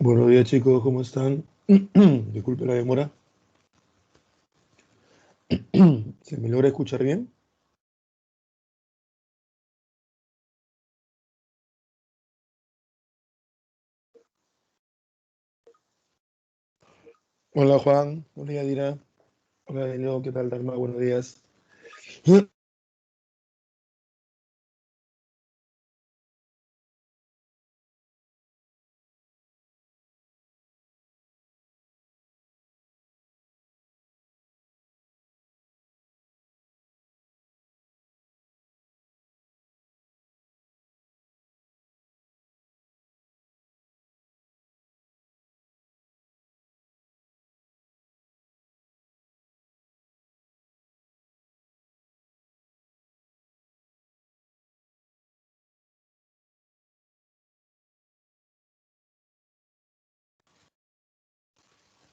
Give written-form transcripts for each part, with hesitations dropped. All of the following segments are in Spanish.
Buenos días chicos, ¿cómo están? Disculpe la demora. ¿Se me logra escuchar bien? Hola Juan, hola Yadira, hola Daniel, ¿qué tal Dagmar? Buenos días.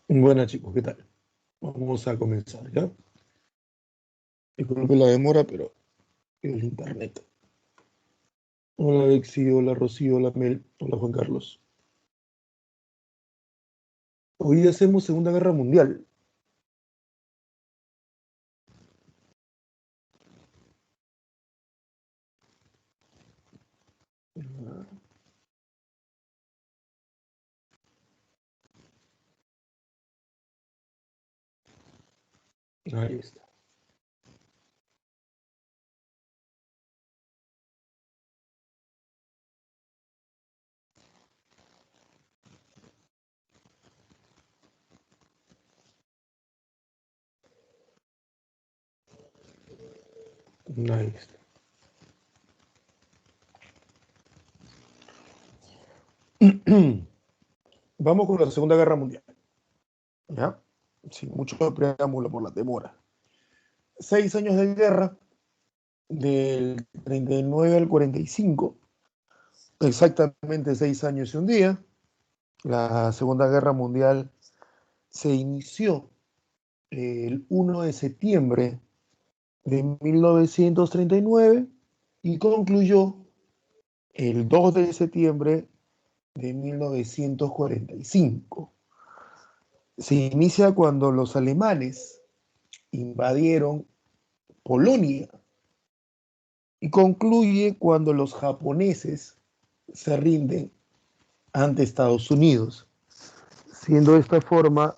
Buenas chicos, ¿qué tal? Vamos a comenzar, ¿ya? Disculpe la demora, pero el internet. Hola Alexi, hola Rocío, hola Mel, hola Juan Carlos. Hoy hacemos Segunda Guerra Mundial. Ahí está. Ahí está. Vamos con la Segunda Guerra Mundial, ¿ya? Sin mucho preámbulo por la demora. 6 años de guerra, del 39 al 45, exactamente 6 años y un día. La Segunda Guerra Mundial se inició el 1 de septiembre de 1939 y concluyó el 2 de septiembre de 1945. Se inicia cuando los alemanes invadieron Polonia y concluye cuando los japoneses se rinden ante Estados Unidos, siendo de esta forma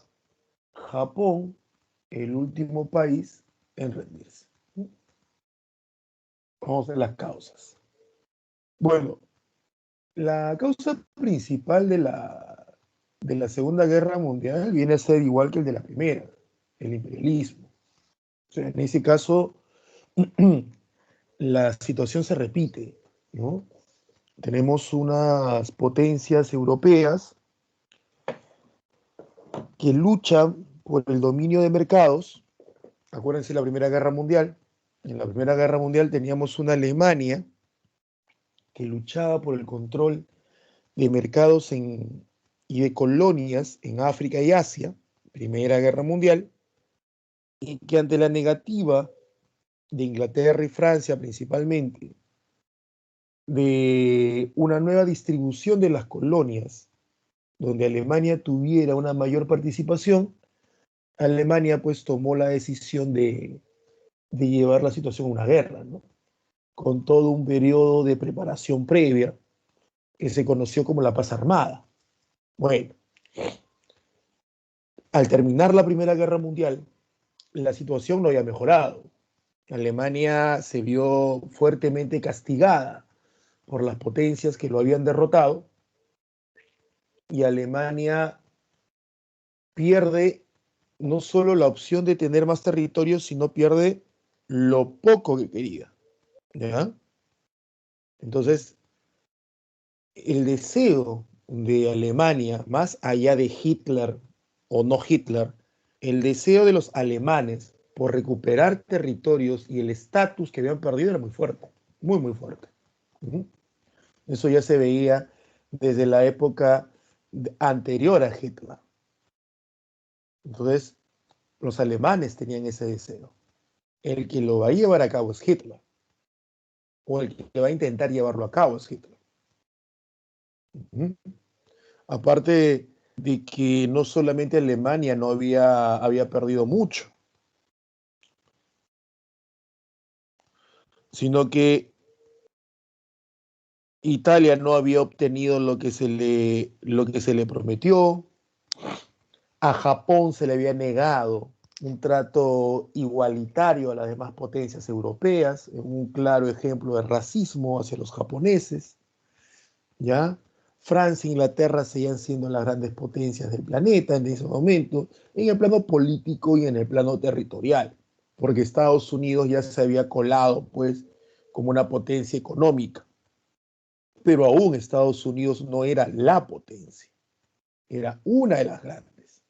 Japón el último país en rendirse. Vamos a ver las causas. Bueno, la causa principal de la Segunda Guerra Mundial viene a ser igual que el de la Primera, el imperialismo. O sea, en ese caso, la situación se repite, ¿no? Tenemos unas potencias europeas que luchan por el dominio de mercados. Acuérdense la Primera Guerra Mundial. En la Primera Guerra Mundial teníamos una Alemania que luchaba por el control de mercados y de colonias en África y Asia, Primera Guerra Mundial, y que ante la negativa de Inglaterra y Francia principalmente de una nueva distribución de las colonias, donde Alemania tuviera una mayor participación, Alemania pues tomó la decisión de llevar la situación a una guerra, ¿no? Con todo un periodo de preparación previa que se conoció como la paz armada. Bueno, al terminar la Primera Guerra Mundial, la situación no había mejorado. Alemania se vio fuertemente castigada por las potencias que lo habían derrotado y Alemania pierde no solo la opción de tener más territorio, sino pierde lo poco que quería, ¿ya? Entonces, el deseo de Alemania, más allá de Hitler o no Hitler, el deseo de los alemanes por recuperar territorios y el estatus que habían perdido era muy fuerte, muy, muy fuerte. Eso ya se veía desde la época anterior a Hitler. Entonces, los alemanes tenían ese deseo. El que lo va a llevar a cabo es Hitler, o el que va a intentar llevarlo a cabo es Hitler. Aparte de que no solamente Alemania no había perdido mucho, sino que Italia no había obtenido lo que se le prometió. A Japón se le había negado un trato igualitario a las demás potencias europeas, un claro ejemplo de racismo hacia los japoneses, ¿ya? Francia e Inglaterra seguían siendo las grandes potencias del planeta en ese momento, en el plano político y en el plano territorial, porque Estados Unidos ya se había colado, pues, como una potencia económica, pero aún Estados Unidos no era la potencia, era una de las grandes.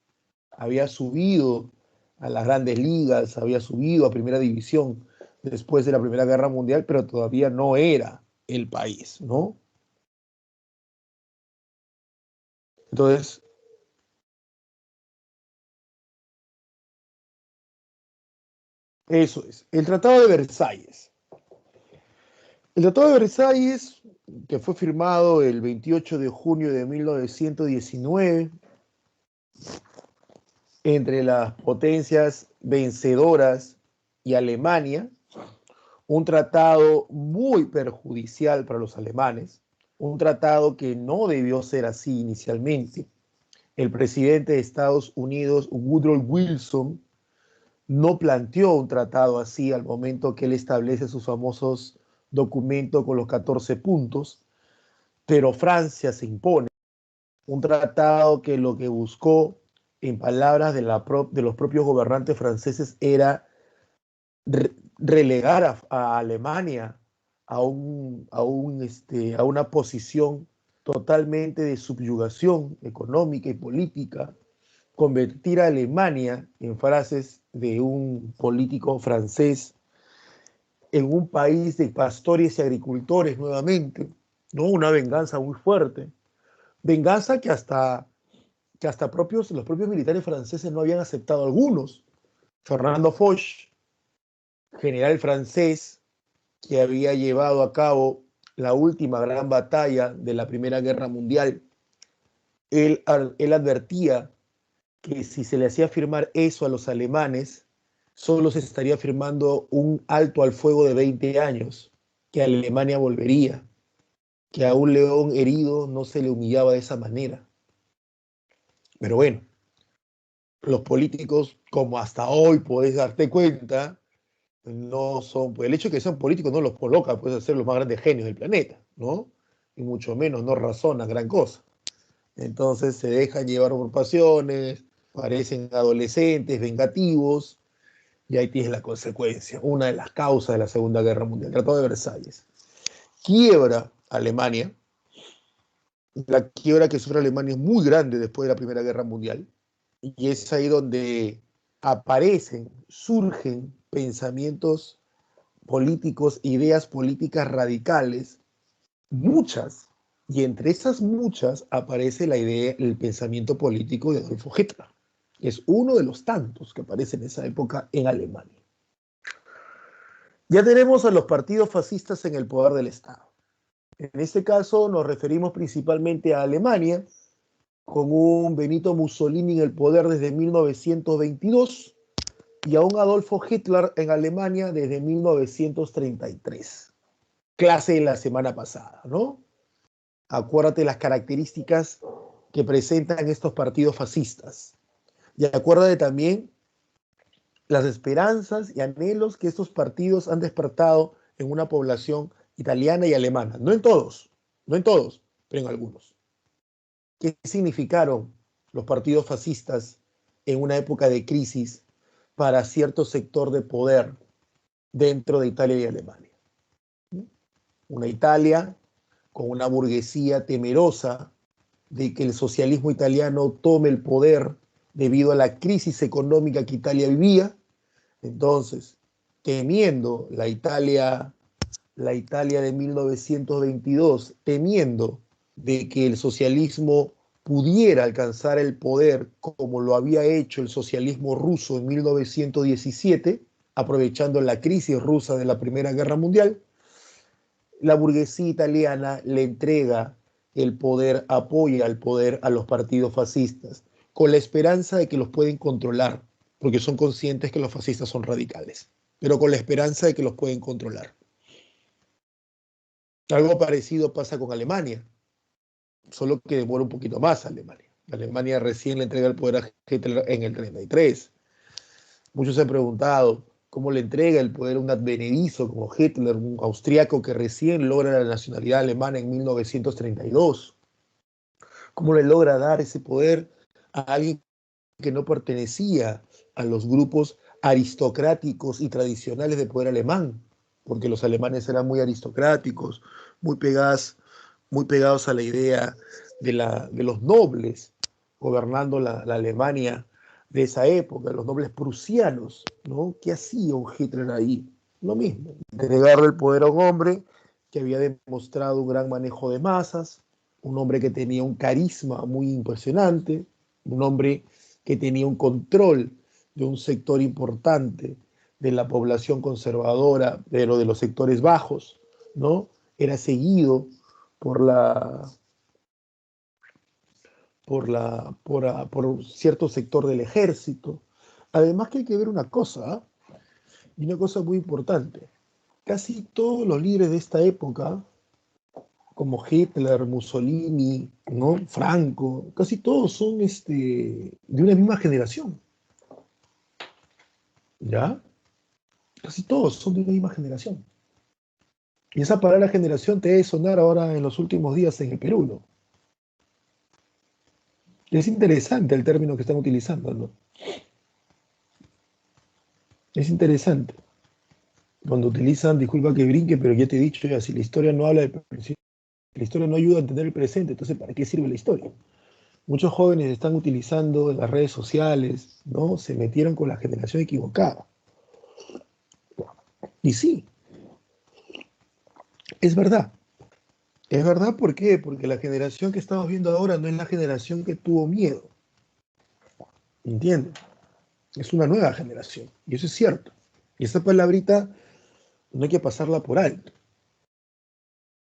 Había subido a las grandes ligas, había subido a primera división después de la Primera Guerra Mundial, pero todavía no era el país, ¿no? Entonces, eso es. El Tratado de Versalles. El Tratado de Versalles, que fue firmado el 28 de junio de 1919 entre las potencias vencedoras y Alemania, un tratado muy perjudicial para los alemanes, un tratado que no debió ser así inicialmente. El presidente de Estados Unidos, Woodrow Wilson, no planteó un tratado así al momento que él establece sus famosos documentos con los 14 puntos, pero Francia se impone. Un tratado que lo que buscó, en palabras de los propios gobernantes franceses, era relegar a Alemania a una posición totalmente de subyugación económica y política, convertir a Alemania, en frases de un político francés, en un país de pastores y agricultores nuevamente, ¿no? Una venganza muy fuerte. Venganza que hasta los propios militares franceses no habían aceptado algunos. Fernando Foch, general francés, que había llevado a cabo la última gran batalla de la Primera Guerra Mundial, él advertía que si se le hacía firmar eso a los alemanes, solo se estaría firmando un alto al fuego de 20 años, que Alemania volvería, que a un león herido no se le humillaba de esa manera. Pero bueno, los políticos, como hasta hoy podés darte cuenta, no son, pues el hecho de que sean políticos no los coloca pues, a ser los más grandes genios del planeta, ¿no? Y mucho menos no razonan gran cosa. Entonces se dejan llevar por pasiones, parecen adolescentes, vengativos, y ahí tienes la consecuencia, una de las causas de la Segunda Guerra Mundial, el Tratado de Versalles. Quiebra Alemania, la quiebra que sufre Alemania es muy grande después de la Primera Guerra Mundial, y es ahí donde aparecen, surgen pensamientos políticos, ideas políticas radicales, muchas, y entre esas muchas aparece la idea, el pensamiento político de Adolfo Hitler, que es uno de los tantos que aparece en esa época en Alemania. Ya tenemos a los partidos fascistas en el poder del Estado. En este caso nos referimos principalmente a Alemania, con un Benito Mussolini en el poder desde 1922 y a un Adolfo Hitler en Alemania desde 1933. Clase de la semana pasada, ¿no? Acuérdate las características que presentan estos partidos fascistas. Y acuérdate también las esperanzas y anhelos que estos partidos han despertado en una población italiana y alemana. No en todos, no en todos, pero en algunos. ¿Qué significaron los partidos fascistas en una época de crisis para cierto sector de poder dentro de Italia y Alemania? Una Italia con una burguesía temerosa de que el socialismo italiano tome el poder debido a la crisis económica que Italia vivía. Entonces, temiendo la Italia de 1922, temiendo de que el socialismo pudiera alcanzar el poder como lo había hecho el socialismo ruso en 1917, aprovechando la crisis rusa de la Primera Guerra Mundial, la burguesía italiana le entrega el poder apoya al poder a los partidos fascistas, con la esperanza de que los pueden controlar, porque son conscientes que los fascistas son radicales, pero con la esperanza de que los pueden controlar. Algo parecido pasa con Alemania, solo que demora un poquito más Alemania. Alemania recién le entrega el poder a Hitler en el 33. Muchos se han preguntado cómo le entrega el poder a un advenedizo como Hitler, un austriaco que recién logra la nacionalidad alemana en 1932. ¿Cómo le logra dar ese poder a alguien que no pertenecía a los grupos aristocráticos y tradicionales de poder alemán? Porque los alemanes eran muy aristocráticos, muy pegados a la idea de los nobles gobernando la Alemania de esa época, los nobles prusianos, ¿no? ¿Qué hacía un Hitler ahí? Lo mismo, entregarle el poder a un hombre que había demostrado un gran manejo de masas, un hombre que tenía un carisma muy impresionante, un hombre que tenía un control de un sector importante de la población conservadora, pero de los sectores bajos, ¿no? Era seguido por por cierto sector del ejército. Además que hay que ver una cosa, ¿eh? Y una cosa muy importante. Casi todos los líderes de esta época, como Hitler, Mussolini, ¿no? Franco, casi todos son de una misma generación, ¿ya? Casi todos son de una misma generación. Y esa palabra generación te debe sonar ahora en los últimos días en el Perú, ¿no? Es interesante el término que están utilizando, ¿no? Es interesante. Cuando utilizan, disculpa que brinque, pero ya te he dicho, ya, si la historia no habla de la historia no ayuda a entender el presente, entonces ¿para qué sirve la historia? Muchos jóvenes están utilizando las redes sociales, ¿no? Se metieron con la generación equivocada. Y sí, es verdad. Es verdad, ¿por qué? Porque la generación que estamos viendo ahora no es la generación que tuvo miedo. ¿Entiendes? Es una nueva generación. Y eso es cierto. Y esa palabrita no hay que pasarla por alto.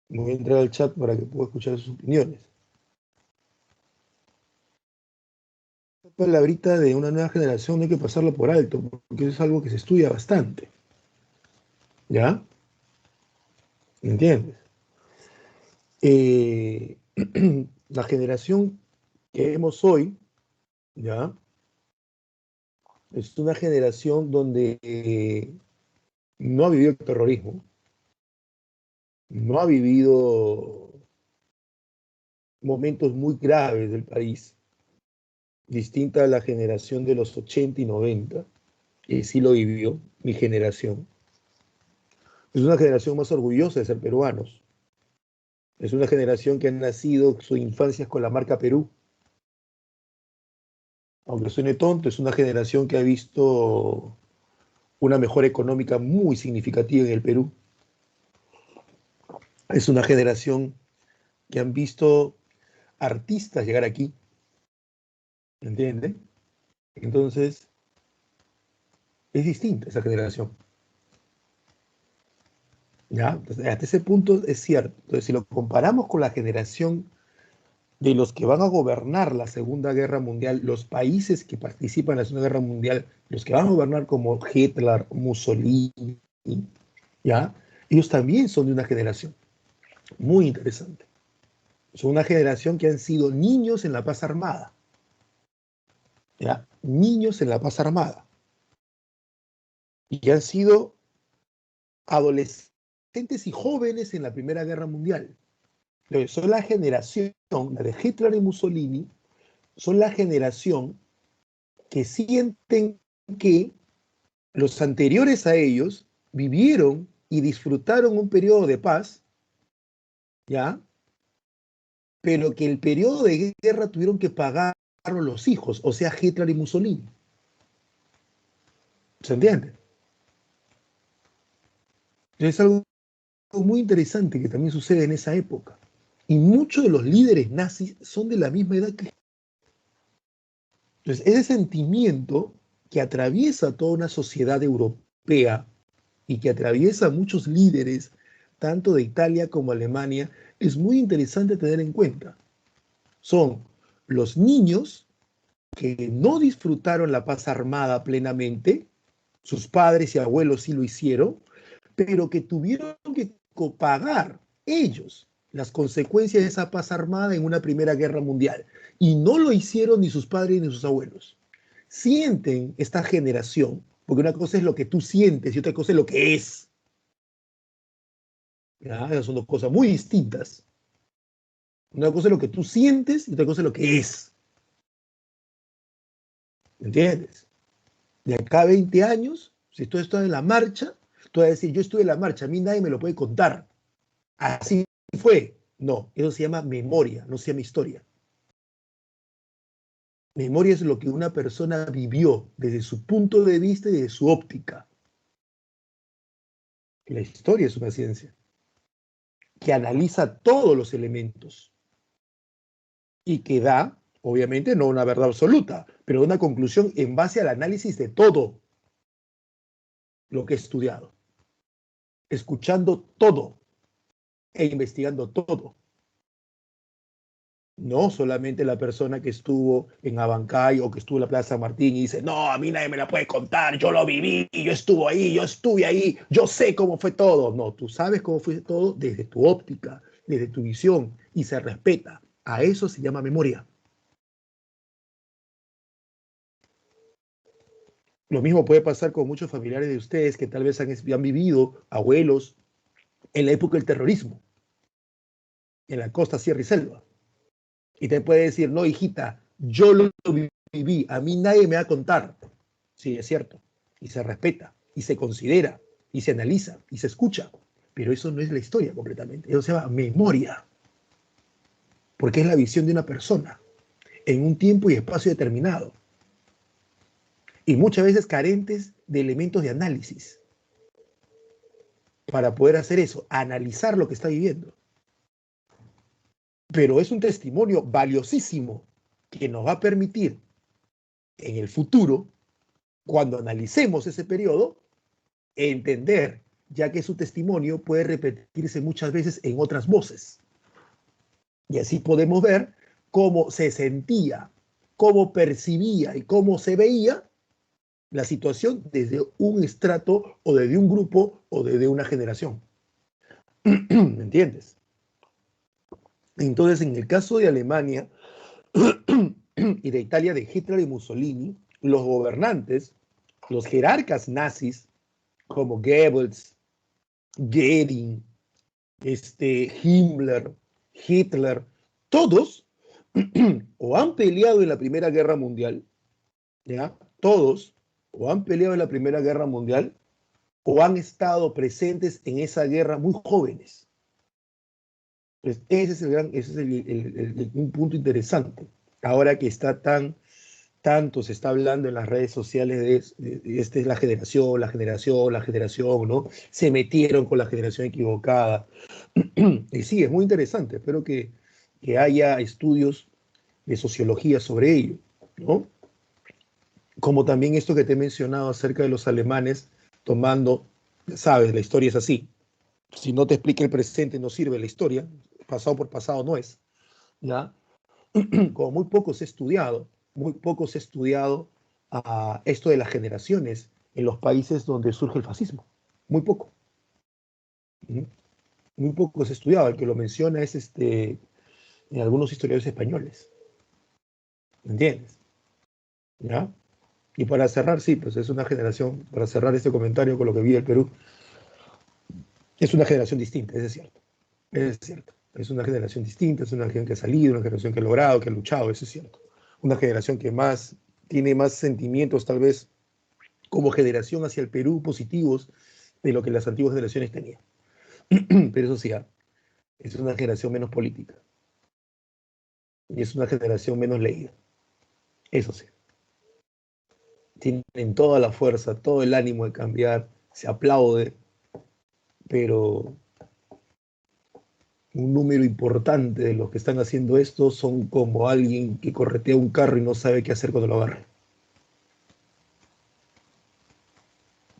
Me voy a entrar al chat para que pueda escuchar sus opiniones. Esa palabrita de una nueva generación no hay que pasarla por alto, porque eso es algo que se estudia bastante. ¿Ya? ¿Entiendes? Eh, la generación que vemos hoy, ¿ya? Es una generación donde no ha vivido el terrorismo, no ha vivido momentos muy graves del país, distinta a la generación de los 80 y 90, que sí lo vivió, mi generación. Es una generación más orgullosa de ser peruanos. Es una generación que ha nacido su infancia con la marca Perú. Aunque suene tonto, es una generación que ha visto una mejora económica muy significativa en el Perú. Es una generación que han visto artistas llegar aquí, ¿entienden? Entonces, es distinta esa generación. ¿Ya? Entonces, hasta ese punto es cierto. Entonces, si lo comparamos con la generación de los que van a gobernar la Segunda Guerra Mundial, los países que participan en la Segunda Guerra Mundial, los que van a gobernar como Hitler, Mussolini, ¿ya? Ellos también son de una generación muy interesante. Son una generación que han sido niños en la paz armada, ¿ya? Niños en la paz armada. Y que han sido adolescentes y jóvenes en la Primera Guerra Mundial. Son la generación, la de Hitler y Mussolini, son la generación que sienten que los anteriores a ellos vivieron y disfrutaron un periodo de paz, ¿ya? Pero que el periodo de guerra tuvieron que pagarlo los hijos, o sea, Hitler y Mussolini. ¿Se entiende? Es algo muy interesante que también sucede en esa época. Y muchos de los líderes nazis son de la misma edad que... Entonces, ese sentimiento que atraviesa toda una sociedad europea y que atraviesa a muchos líderes, tanto de Italia como Alemania, es muy interesante tener en cuenta. Son los niños que no disfrutaron la paz armada plenamente, sus padres y abuelos sí lo hicieron, pero que tuvieron que copagar ellos las consecuencias de esa paz armada en una Primera Guerra Mundial. Y no lo hicieron ni sus padres ni sus abuelos. Sienten esta generación, porque una cosa es lo que tú sientes y otra cosa es lo que es. ¿Ya? Esas son dos cosas muy distintas. Una cosa es lo que tú sientes y otra cosa es lo que es. ¿Entiendes? De acá a 20 años, si tú estás en la marcha, tú vas a decir, yo estuve en la marcha, a mí nadie me lo puede contar. Así fue. No, eso se llama memoria, no se llama historia. Memoria es lo que una persona vivió desde su punto de vista y de su óptica. La historia es una ciencia que analiza todos los elementos y que da, obviamente, no una verdad absoluta, pero una conclusión en base al análisis de todo lo que he estudiado, escuchando todo e investigando todo. No solamente la persona que estuvo en Abancay o que estuvo en la Plaza San Martín y dice, no, a mí nadie me la puede contar, yo lo viví, yo estuve ahí, yo estuve ahí, yo sé cómo fue todo. No, tú sabes cómo fue todo desde tu óptica, desde tu visión y se respeta. A eso se llama memoria. Lo mismo puede pasar con muchos familiares de ustedes que tal vez han vivido, abuelos, en la época del terrorismo, en la costa, sierra y selva. Y te puede decir, no, hijita, yo lo viví, a mí nadie me va a contar. Sí, es cierto. Y se respeta, y se considera, y se analiza, y se escucha. Pero eso no es la historia completamente. Eso se llama memoria. Porque es la visión de una persona en un tiempo y espacio determinado. Y muchas veces carentes de elementos de análisis para poder hacer eso, analizar lo que está viviendo. Pero es un testimonio valiosísimo que nos va a permitir en el futuro, cuando analicemos ese periodo, entender, ya que su testimonio puede repetirse muchas veces en otras voces. Y así podemos ver cómo se sentía, cómo percibía y cómo se veía la situación desde un estrato o desde un grupo o desde una generación. ¿Me entiendes? Entonces, en el caso de Alemania y de Italia de Hitler y Mussolini, los gobernantes, los jerarcas nazis, como Goebbels, Goering, Himmler, Hitler, todos o han peleado en la Primera Guerra Mundial, ¿ya? Todos o han peleado en la Primera Guerra Mundial o han estado presentes en esa guerra muy jóvenes. Pues ese es un punto interesante. Ahora que está tanto se está hablando en las redes sociales de esta es la generación, ¿no? Se metieron con la generación equivocada. Y sí, es muy interesante. Espero que haya estudios de sociología sobre ello, ¿no? Como también esto que te he mencionado acerca de los alemanes tomando, sabes, la historia es así. Si no te explica el presente, no sirve la historia. Pasado por pasado no es, ¿ya? Como muy poco se ha estudiado esto de las generaciones en los países donde surge el fascismo. Muy poco. ¿Mm? Muy poco se ha estudiado. El que lo menciona es en algunos historiadores españoles. ¿Me entiendes? ¿Ya? Y para cerrar, sí, pues es una generación, para cerrar este comentario con lo que vive el Perú, es una generación distinta, eso es cierto. Es cierto. Es una generación distinta, es una generación que ha salido, una generación que ha logrado, que ha luchado, eso es cierto. Una generación que tiene más sentimientos, tal vez, como generación hacia el Perú positivos de lo que las antiguas generaciones tenían. Pero eso sí, es una generación menos política. Y es una generación menos leída. Eso sí. Tienen toda la fuerza, todo el ánimo de cambiar, se aplaude, pero un número importante de los que están haciendo esto son como alguien que corretea un carro y no sabe qué hacer cuando lo agarra.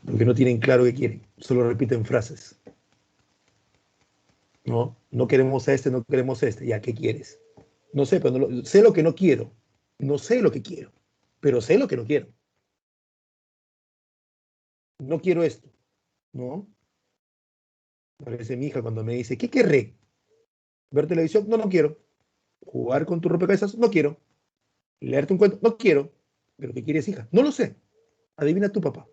Porque no tienen claro qué quieren, solo repiten frases. No, no queremos a este, no queremos a este. ¿Ya qué quieres? No sé, pero sé lo que no quiero. No sé lo que quiero, pero sé lo que no quiero. No quiero esto, ¿no? Parece mi hija cuando me dice, ¿qué querré? ¿Ver televisión? No, no quiero. ¿Jugar con tu rompecabezas? No quiero. ¿Leerte un cuento? No quiero. ¿Pero qué quieres, hija? No lo sé. Adivina tu papá.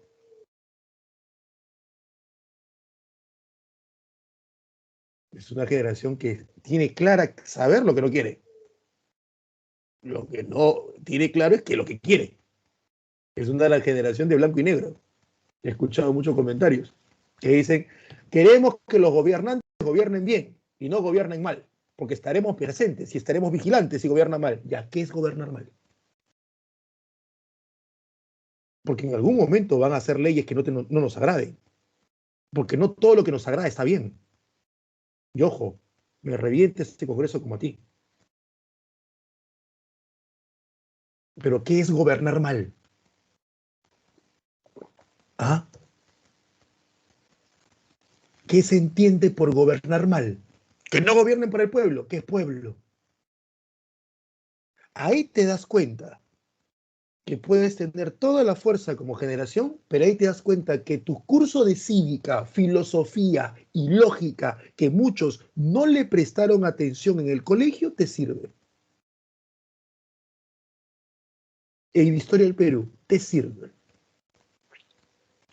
Es una generación que tiene clara saber lo que no quiere. Lo que no tiene claro es que lo que quiere. Es una generación de blanco y negro. He escuchado muchos comentarios que dicen, queremos que los gobernantes gobiernen bien y no gobiernen mal, porque estaremos presentes y estaremos vigilantes si gobiernan mal. ¿Ya qué es gobernar mal? Porque en algún momento van a hacer leyes que no nos agraden, porque no todo lo que nos agrada está bien. Y ojo, me reviente este Congreso como a ti. Pero ¿qué es gobernar mal? ¿Ah? ¿Qué se entiende por gobernar mal? Que no gobiernen para el pueblo. ¿Qué es pueblo? Ahí te das cuenta que puedes tener toda la fuerza como generación, pero ahí te das cuenta que tu curso de cívica, filosofía y lógica que muchos no le prestaron atención en el colegio te sirve. En historia del Perú te sirve.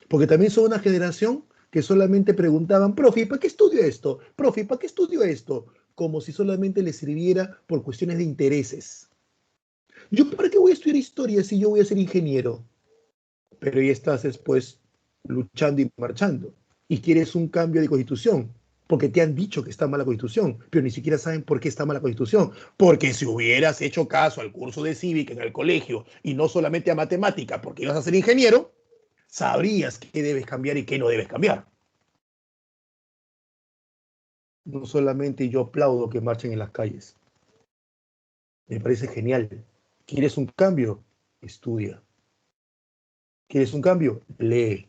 Porque también son una generación que solamente preguntaban, profe, ¿para qué estudio esto? Profe, ¿para qué estudio esto? Como si solamente les sirviera por cuestiones de intereses. ¿Yo para qué voy a estudiar historia si yo voy a ser ingeniero? Pero ahí estás después luchando y marchando. Y quieres un cambio de constitución, porque te han dicho que está mala constitución, pero ni siquiera saben por qué está mala constitución. Porque si hubieras hecho caso al curso de cívica en el colegio y no solamente a matemática porque ibas a ser ingeniero, sabrías qué debes cambiar y qué no debes cambiar. No solamente yo aplaudo que marchen en las calles. Me parece genial. ¿Quieres un cambio? Estudia. ¿Quieres un cambio? Lee.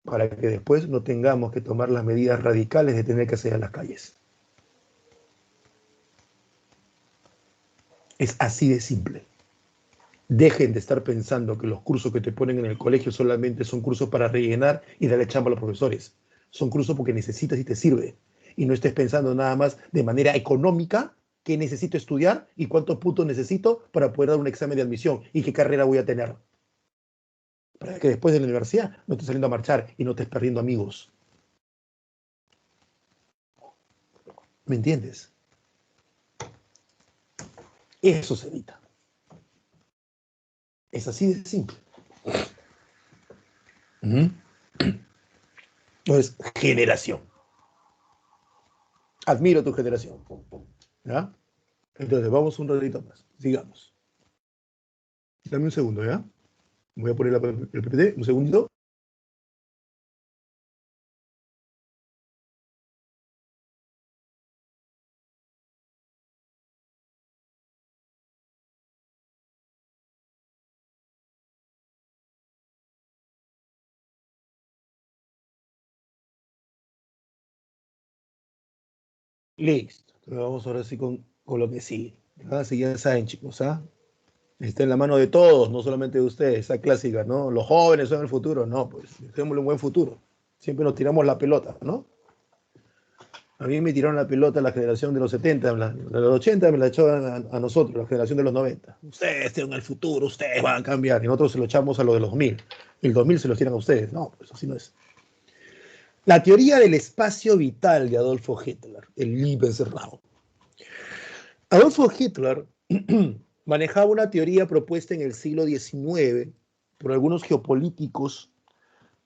Para que después no tengamos que tomar las medidas radicales de tener que hacer en las calles. Es así de simple. Dejen de estar pensando que los cursos que te ponen en el colegio solamente son cursos para rellenar y darle chamba a los profesores. Son cursos porque necesitas y te sirve. Y no estés pensando nada más de manera económica qué necesito estudiar y cuántos puntos necesito para poder dar un examen de admisión y qué carrera voy a tener. Para que después de la universidad no estés saliendo a marchar y no estés perdiendo amigos. ¿Me entiendes? Eso se evita. Es así de simple. Entonces, generación. Admiro tu generación. ¿Ya? Entonces, vamos un ratito más. Sigamos. Dame un segundo, ¿ya? Voy a poner el PPT, un segundo. Listo. Entonces, vamos ahora sí con lo que sigue. Así ya saben, chicos, ¿ah? Está en la mano de todos, no solamente de ustedes, esa clásica, ¿no? Los jóvenes son el futuro, no, pues dejémosle un buen futuro. Siempre nos tiramos la pelota, ¿no? A mí me tiraron la pelota la generación de los 70, de los 80 me la echaban a nosotros, la generación de los 90. Ustedes tienen el futuro, ustedes van a cambiar. Y nosotros se lo echamos a lo de los 2000. El 2000 se los tiran a ustedes. No, pues así no es. La teoría del espacio vital de Adolfo Hitler, el Lebensraum. Adolfo Hitler manejaba una teoría propuesta en el siglo XIX por algunos geopolíticos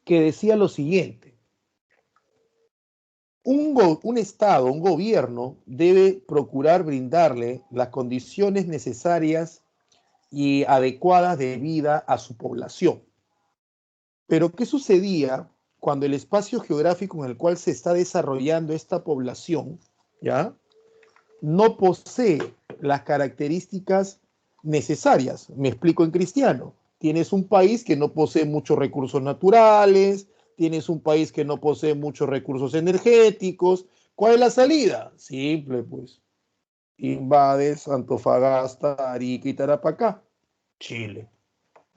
que decía lo siguiente: un Estado, un gobierno debe procurar brindarle las condiciones necesarias y adecuadas de vida a su población. Pero ¿qué sucedía cuando el espacio geográfico en el cual se está desarrollando esta población, ¿ya?, no posee las características necesarias? Me explico en cristiano. Tienes un país que no posee muchos recursos naturales, tienes un país que no posee muchos recursos energéticos. ¿Cuál es la salida? Simple, pues. Invades Antofagasta, Arica y Tarapacá. Chile.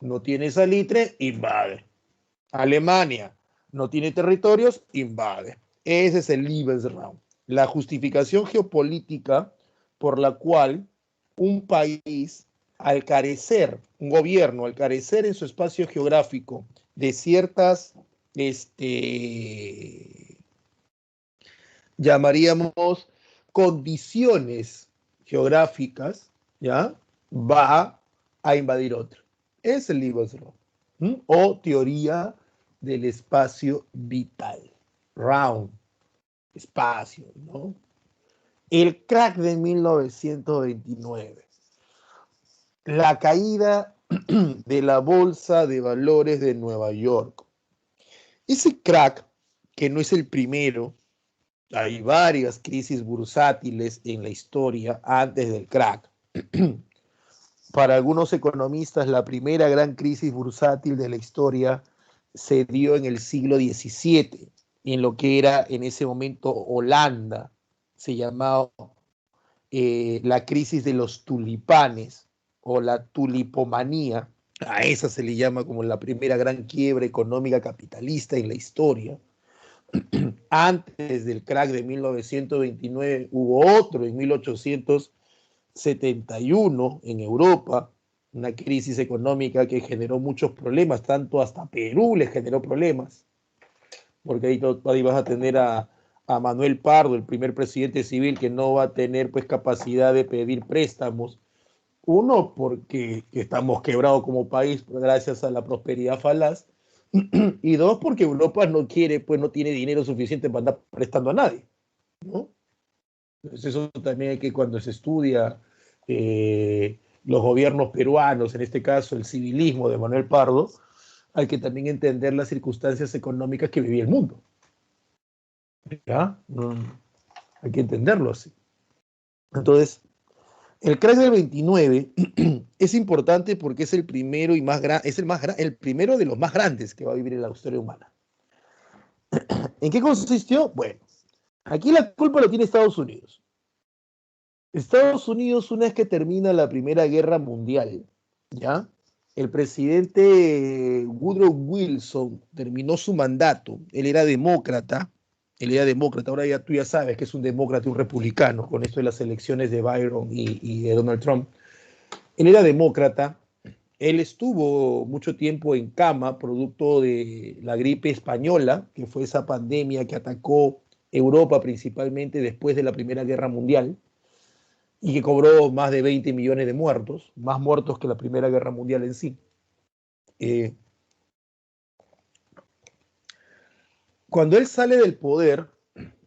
No tiene salitre, invade. Alemania no tiene territorios, invade. Ese es el Lebensraum, la justificación geopolítica por la cual un país, al carecer, un gobierno, al carecer en su espacio geográfico de ciertas, llamaríamos condiciones geográficas, ¿ya? Va a invadir otro. Es el Lebensraum, o teoría del espacio vital. Round, espacio, ¿no? El crack de 1929. La caída de la Bolsa de Valores de Nueva York. Ese crack, que no es el primero, hay varias crisis bursátiles en la historia antes del crack. Para algunos economistas, la primera gran crisis bursátil de la historia se dio en el siglo XVII, en lo que era en ese momento Holanda. Se llamaba la crisis de los tulipanes o la tulipomanía. A esa se le llama como la primera gran quiebra económica capitalista en la historia. Antes del crack de 1929 hubo otro en 1871 en Europa, una crisis económica que generó muchos problemas, tanto hasta Perú le generó problemas, porque ahí vas a tener a Manuel Pardo, el primer presidente civil, que no va a tener pues capacidad de pedir préstamos. Uno, porque estamos quebrados como país gracias a la prosperidad falaz, y dos, porque Europa no quiere, pues no tiene dinero suficiente para andar prestando a nadie, ¿no? Entonces eso también hay que, cuando se estudia los gobiernos peruanos, en este caso el civilismo de Manuel Pardo, hay que también entender las circunstancias económicas que vivía el mundo. ¿Ya? Hay que entenderlo así. Entonces, el crash del 29 es importante porque es el primero y más grande, es el primero de los más grandes que va a vivir en la historia humana. ¿En qué consistió? Bueno, aquí la culpa lo tiene Estados Unidos. Estados Unidos, una vez que termina la Primera Guerra Mundial, ¿ya? El presidente Woodrow Wilson terminó su mandato. Él era demócrata, ahora ya tú ya sabes que es un demócrata y un republicano con esto de las elecciones de Byron y de Donald Trump. Él era demócrata, él estuvo mucho tiempo en cama producto de la gripe española, que fue esa pandemia que atacó Europa principalmente después de la Primera Guerra Mundial y que cobró más de 20 millones de muertos, más muertos que la Primera Guerra Mundial en sí. Cuando él sale del poder,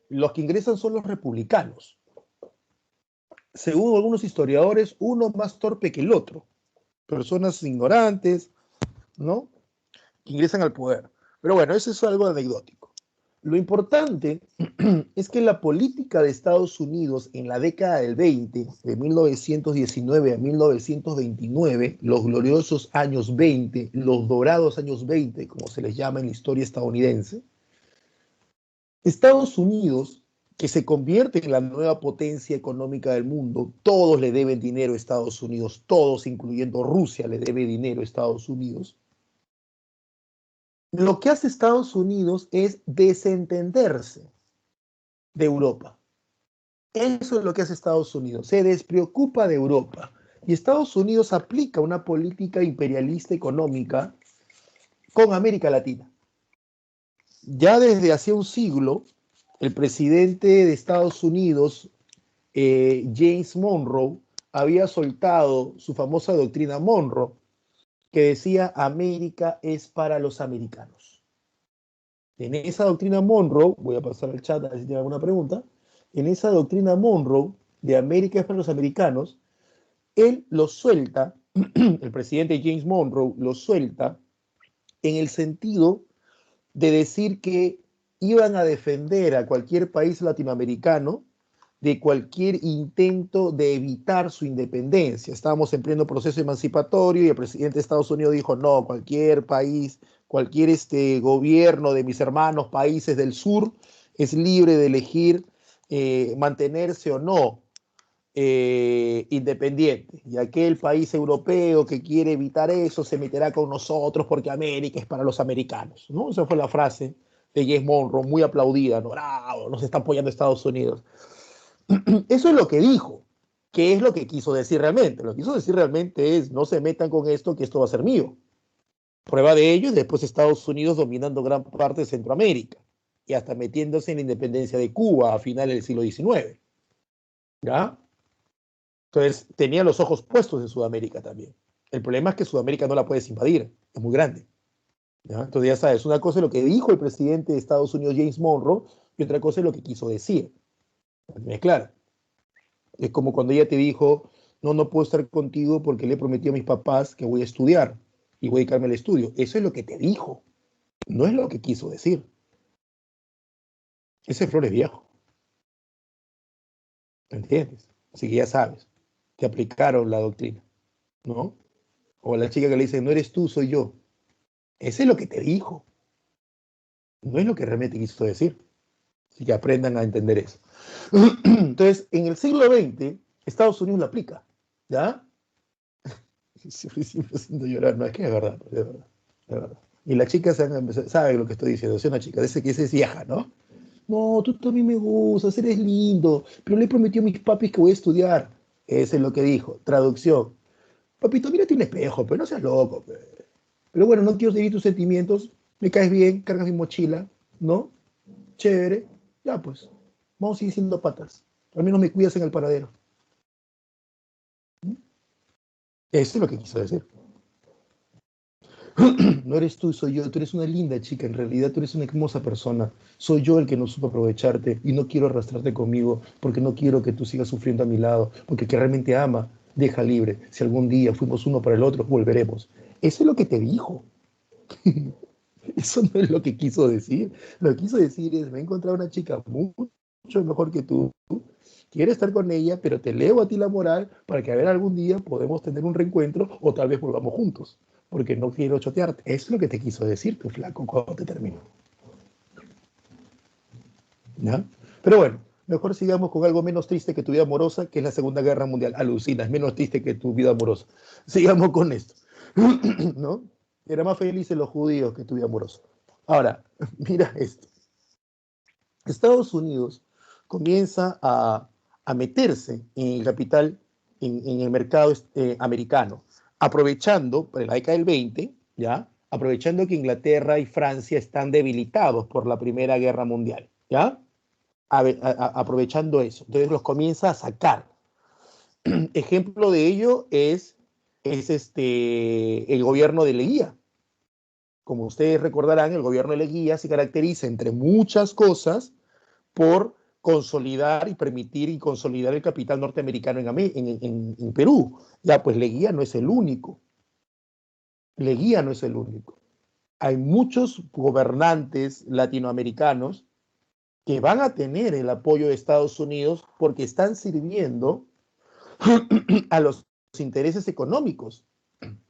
los que ingresan son los republicanos. Según algunos historiadores, uno más torpe que el otro. Personas ignorantes, ¿no? Que ingresan al poder. Pero bueno, eso es algo anecdótico. Lo importante es que la política de Estados Unidos en la década del 20, de 1919 a 1929, los gloriosos años 20, los dorados años 20, como se les llama en la historia estadounidense, Estados Unidos, que se convierte en la nueva potencia económica del mundo, todos le deben dinero a Estados Unidos, todos, incluyendo Rusia, le debe dinero a Estados Unidos. Lo que hace Estados Unidos es desentenderse de Europa. Eso es lo que hace Estados Unidos. Se despreocupa de Europa. Y Estados Unidos aplica una política imperialista económica con América Latina. Ya desde hace un siglo, el presidente de Estados Unidos, James Monroe, había soltado su famosa doctrina Monroe, que decía: América es para los americanos. En esa doctrina Monroe, voy a pasar al chat a ver si tiene alguna pregunta, en esa doctrina Monroe de América es para los americanos, él lo suelta, el presidente James Monroe lo suelta en el sentido de decir que iban a defender a cualquier país latinoamericano de cualquier intento de evitar su independencia. Estábamos en pleno proceso emancipatorio y el presidente de Estados Unidos dijo: no, cualquier país cualquier gobierno de mis hermanos países del sur es libre de elegir mantenerse o no independiente. Y aquel país europeo que quiere evitar eso se meterá con nosotros porque América es para los americanos, ¿no? Esa fue la frase de James Monroe, muy aplaudida, ¿no? ¡Bravo! Nos está apoyando Estados Unidos. Eso es lo que dijo. ¿Qué es lo que quiso decir realmente? Lo que quiso decir realmente es: no se metan con esto, que esto va a ser mío. Prueba de ello es después Estados Unidos dominando gran parte de Centroamérica y hasta metiéndose en la independencia de Cuba a finales del siglo XIX. ¿Ya? Entonces, tenía los ojos puestos en Sudamérica también. El problema es que Sudamérica no la puedes invadir, es muy grande. ¿Ya? Entonces, ya sabes, una cosa es lo que dijo el presidente de Estados Unidos, James Monroe, y otra cosa es lo que quiso decir. Es claro. Es como cuando ella te dijo: no, no puedo estar contigo porque le he prometido a mis papás que voy a estudiar y voy a dedicarme al estudio. Eso es lo que te dijo, no es lo que quiso decir. Ese flor es viejo, ¿entiendes? Así que ya sabes, te aplicaron la doctrina, ¿no? O a la chica que le dice: no eres tú, soy yo. Ese es lo que te dijo, no es lo que realmente quiso decir. Así que aprendan a entender eso. Entonces, en el siglo XX, Estados Unidos lo aplica, ¿ya? Siempre haciendo llorar, no, es que es verdad, es verdad, es verdad. Y la chica sabe lo que estoy diciendo, es una chica, dice que es vieja, ¿no? No, tú también me gustas, eres lindo, pero le he prometido a mis papis que voy a estudiar. Eso es lo que dijo. Traducción: papito, mírate un espejo, pero no seas loco. Pero bueno, no quiero seguir tus sentimientos, me caes bien, cargas mi mochila, ¿no? Chévere, ya pues, vamos a seguir siendo patas. Al menos me cuidas en el paradero. Eso es lo que quiso decir. No eres tú, soy yo. Tú eres una linda chica. En realidad tú eres una hermosa persona. Soy yo el que no supo aprovecharte y no quiero arrastrarte conmigo porque no quiero que tú sigas sufriendo a mi lado. Porque el que realmente ama, deja libre. Si algún día fuimos uno para el otro, volveremos. Eso es lo que te dijo. Eso no es lo que quiso decir. Lo que quiso decir es: me he encontrado una chica mucho mejor que tú. Quiero estar con ella, pero te leo a ti la moral para que a ver algún día podemos tener un reencuentro o tal vez volvamos juntos, porque no quiero chotearte. Eso es lo que te quiso decir tu flaco cuando te terminó. ¿Ya? Pero bueno, mejor sigamos con algo menos triste que tu vida amorosa, que es la Segunda Guerra Mundial. Alucina, es menos triste que tu vida amorosa. Sigamos con esto. ¿No? Era más felices los judíos que tu vida amorosa. Ahora, mira esto. Estados Unidos comienza a meterse en el capital, en el mercado americano, aprovechando, para la década del 20, ¿ya? Aprovechando que Inglaterra y Francia están debilitados por la Primera Guerra Mundial, ¿ya? Aprovechando eso. Entonces los comienza a sacar. Ejemplo de ello es el gobierno de Leguía. Como ustedes recordarán, el gobierno de Leguía se caracteriza, entre muchas cosas, por consolidar y permitir y consolidar el capital norteamericano en Perú. Ya, pues Leguía no es el único. Leguía no es el único. Hay muchos gobernantes latinoamericanos que van a tener el apoyo de Estados Unidos porque están sirviendo a los intereses económicos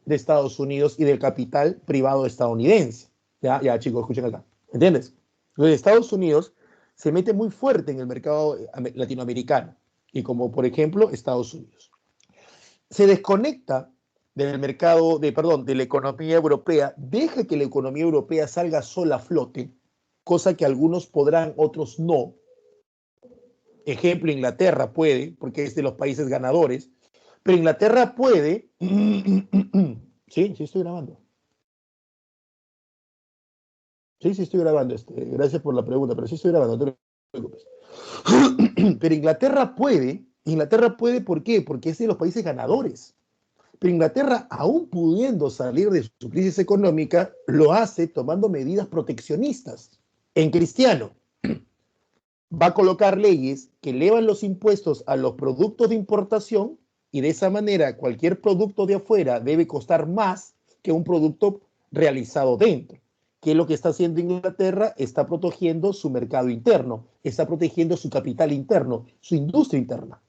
de Estados Unidos y del capital privado estadounidense. Ya, ya chicos, escuchen acá. ¿Entiendes? Entonces, Estados Unidos se mete muy fuerte en el mercado latinoamericano y como por ejemplo Estados Unidos. Se desconecta del mercado, de la economía europea, deja que la economía europea salga sola a flote, cosa que algunos podrán, otros no. Ejemplo, Inglaterra puede, porque es de los países ganadores, pero Inglaterra puede. Sí, sí estoy grabando. Sí, sí estoy grabando. Gracias por la pregunta, pero sí estoy grabando, no te preocupes. Pero Inglaterra puede, ¿por qué? Porque es de los países ganadores. Pero Inglaterra, aún pudiendo salir de su crisis económica, lo hace tomando medidas proteccionistas. En cristiano, va a colocar leyes que elevan los impuestos a los productos de importación y de esa manera cualquier producto de afuera debe costar más que un producto realizado dentro. ¿Qué es lo que está haciendo Inglaterra? Está protegiendo su mercado interno, está protegiendo su capital interno, su industria interna.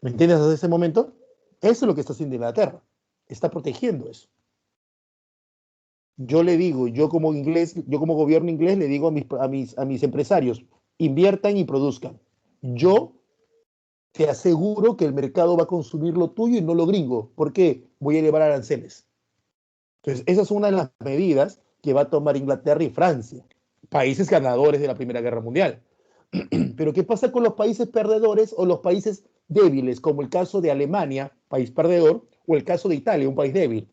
¿Me entiendes hasta ese momento? Eso es lo que está haciendo Inglaterra. Está protegiendo eso. Yo le digo, yo como gobierno inglés le digo a mis empresarios, inviertan y produzcan. Yo te aseguro que el mercado va a consumir lo tuyo y no lo gringo. ¿Por qué? Voy a elevar aranceles. Entonces, esa es una de las medidas que va a tomar Inglaterra y Francia, países ganadores de la Primera Guerra Mundial. Pero ¿qué pasa con los países perdedores o los países débiles, como el caso de Alemania, país perdedor, o el caso de Italia, un país débil?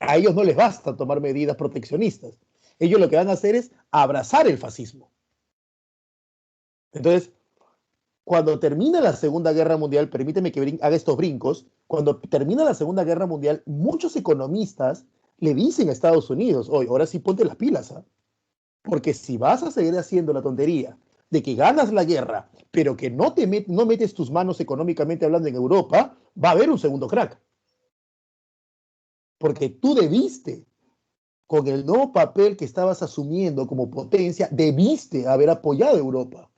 A ellos no les basta tomar medidas proteccionistas. Ellos lo que van a hacer es abrazar el fascismo. Entonces, cuando termina la Segunda Guerra Mundial, permíteme que haga estos brincos, cuando termina la Segunda Guerra Mundial, muchos economistas le dicen a Estados Unidos, oye, ahora sí ponte las pilas, ¿eh? Porque si vas a seguir haciendo la tontería de que ganas la guerra, pero que no metes tus manos económicamente hablando en Europa, va a haber un segundo crack. Porque tú debiste, con el nuevo papel que estabas asumiendo como potencia, debiste haber apoyado a Europa.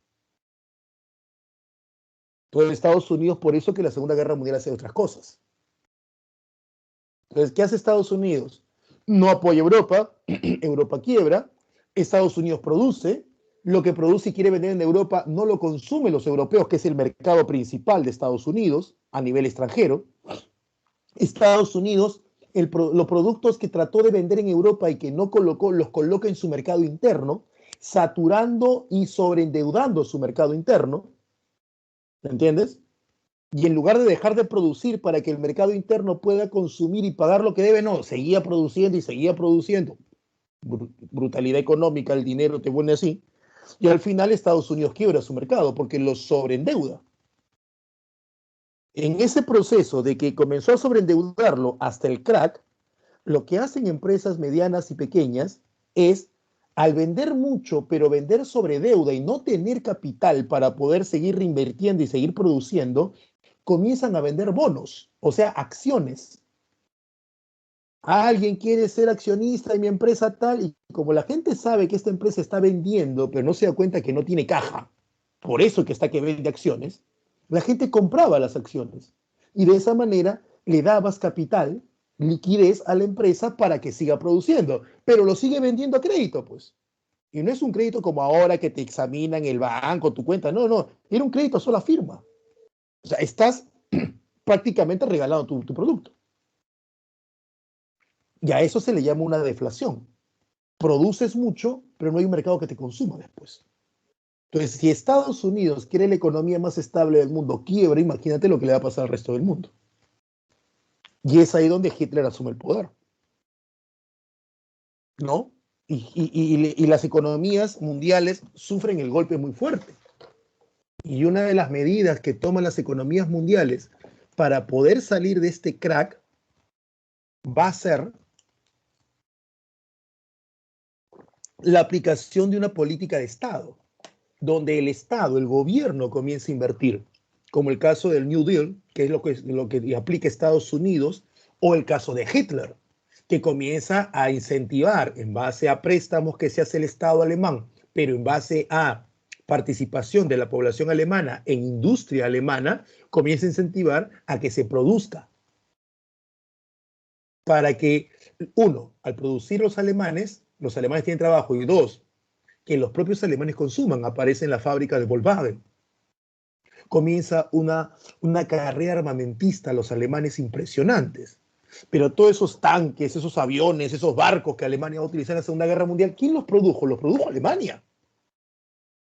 Todo Estados Unidos, por eso que la Segunda Guerra Mundial hace otras cosas. Entonces, ¿qué hace Estados Unidos? No apoya a Europa, Europa quiebra, Estados Unidos produce, lo que produce y quiere vender en Europa no lo consumen los europeos, que es el mercado principal de Estados Unidos a nivel extranjero. Estados Unidos, los productos que trató de vender en Europa y que no colocó, los coloca en su mercado interno, saturando y sobreendeudando su mercado interno. ¿Me entiendes? Y en lugar de dejar de producir para que el mercado interno pueda consumir y pagar lo que debe, no, seguía produciendo y seguía produciendo. Brutalidad económica, el dinero te pone así. Y al final Estados Unidos quiebra su mercado porque lo sobreendeuda. En ese proceso de que comenzó a sobreendeudarlo hasta el crack, lo que hacen empresas medianas y pequeñas es, al vender mucho, pero vender sobre deuda y no tener capital para poder seguir reinvirtiendo y seguir produciendo, comienzan a vender bonos, o sea, acciones. Alguien quiere ser accionista de mi empresa tal, y como la gente sabe que esta empresa está vendiendo, pero no se da cuenta que no tiene caja, por eso que está que vende acciones, la gente compraba las acciones y de esa manera le dabas capital, liquidez a la empresa para que siga produciendo, pero lo sigue vendiendo a crédito, pues. Y no es un crédito como ahora que te examinan el banco, tu cuenta, no, no, era un crédito a sola firma. O sea, estás prácticamente regalando tu producto. Y a eso se le llama una deflación. Produces mucho, pero no hay un mercado que te consuma después. Entonces, si Estados Unidos quiere la economía más estable del mundo, quiebra, imagínate lo que le va a pasar al resto del mundo. Y es ahí donde Hitler asume el poder, ¿no? Y las economías mundiales sufren el golpe muy fuerte. Y una de las medidas que toman las economías mundiales para poder salir de este crack va a ser la aplicación de una política de Estado, donde el Estado, el gobierno comienza a invertir, como el caso del New Deal, que es lo que aplica Estados Unidos, o el caso de Hitler, que comienza a incentivar en base a préstamos que se hace el Estado alemán, pero en base a participación de la población alemana en industria alemana, comienza a incentivar a que se produzca. Para que, uno, al producir los alemanes tienen trabajo, y dos, que los propios alemanes consuman, aparece en la fábrica de Volkswagen. Comienza una carrera armamentista a los alemanes impresionantes. Pero todos esos tanques, esos aviones, esos barcos que Alemania va a utilizar en la Segunda Guerra Mundial, ¿quién los produjo? Los produjo Alemania.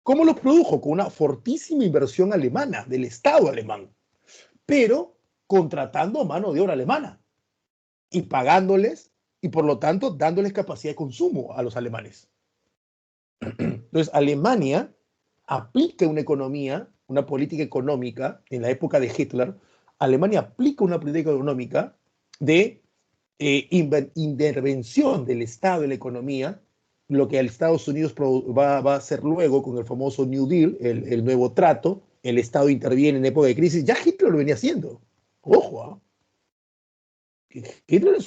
¿Cómo los produjo? Con una fortísima inversión alemana, del Estado alemán, pero contratando mano de obra alemana y pagándoles y por lo tanto dándoles capacidad de consumo a los alemanes. Entonces, Alemania aplica una economía, una política económica, en la época de Hitler, Alemania aplica una política económica de intervención del Estado en la economía, lo que Estados Unidos va a hacer luego con el famoso New Deal, el nuevo trato, el Estado interviene en época de crisis, ya Hitler lo venía haciendo. Ojo, Hitler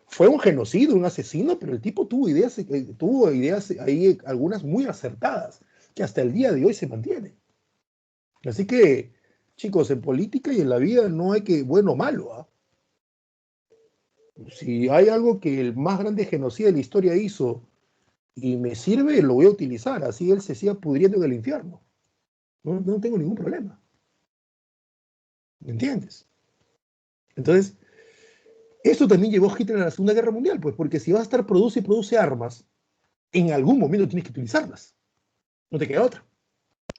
fue un genocidio, un asesino, pero el tipo tuvo ideas ahí, algunas muy acertadas, que hasta el día de hoy se mantienen. Así que, chicos, en política y en la vida no hay que bueno o malo, ¿eh? Si hay algo que el más grande genocida de la historia hizo y me sirve, lo voy a utilizar. Así él se siga pudriendo en el infierno. No tengo ningún problema. ¿Me entiendes? Entonces, esto también llevó a Hitler a la Segunda Guerra Mundial, pues, porque si vas a estar produce y produce armas, en algún momento tienes que utilizarlas. No te queda otra.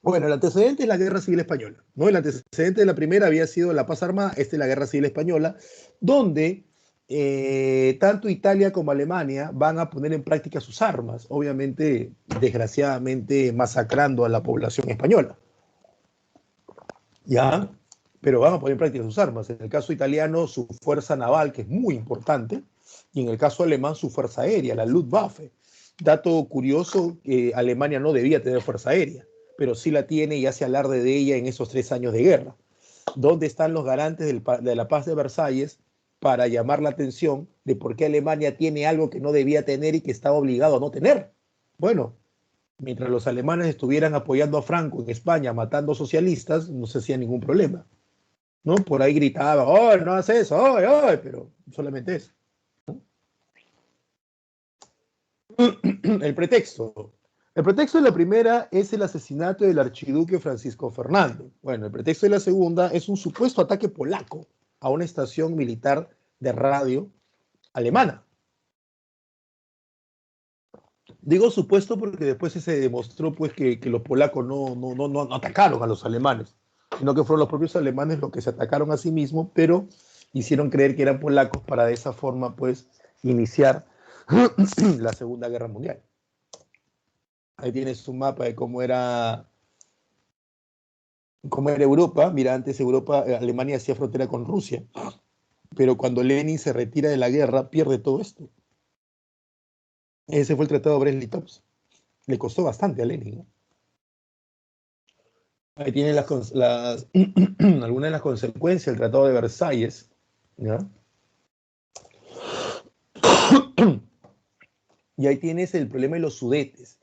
Bueno, el antecedente es la Guerra Civil Española, ¿no? El antecedente de la primera había sido la paz armada, esta es la Guerra Civil Española, donde tanto Italia como Alemania van a poner en práctica sus armas, obviamente, desgraciadamente, masacrando a la población española. ¿Ya? Pero van a poner en práctica sus armas. En el caso italiano, su fuerza naval, que es muy importante, y en el caso alemán, su fuerza aérea, la Luftwaffe. Dato curioso, Alemania no debía tener fuerza aérea, pero sí la tiene y hace alarde de ella en esos 3 años de guerra. ¿Dónde están los garantes de la paz de Versalles para llamar la atención de por qué Alemania tiene algo que no debía tener y que estaba obligado a no tener? Bueno, mientras los alemanes estuvieran apoyando a Franco en España, matando socialistas, no se hacía ningún problema, ¿no? Por ahí gritaba, ¡oh, no haces eso! ¡Oh, oh! Pero solamente eso. El pretexto. El pretexto de la primera es el asesinato del archiduque Francisco Fernando. Bueno, el pretexto de la segunda es un supuesto ataque polaco a una estación militar de radio alemana. Digo supuesto porque después se demostró pues, que los polacos no atacaron a los alemanes, sino que fueron los propios alemanes los que se atacaron a sí mismos, pero hicieron creer que eran polacos para de esa forma pues iniciar la Segunda Guerra Mundial. Ahí tienes un mapa de cómo era Europa. Mira, antes Europa, Alemania hacía frontera con Rusia, pero cuando Lenin se retira de la guerra pierde todo esto. Ese fue el Tratado de Brest-Litovsk. Le costó bastante a Lenin, ¿no? Ahí tienen algunas de las consecuencias del Tratado de Versalles, ¿ya? Y ahí tienes el problema de los Sudetes.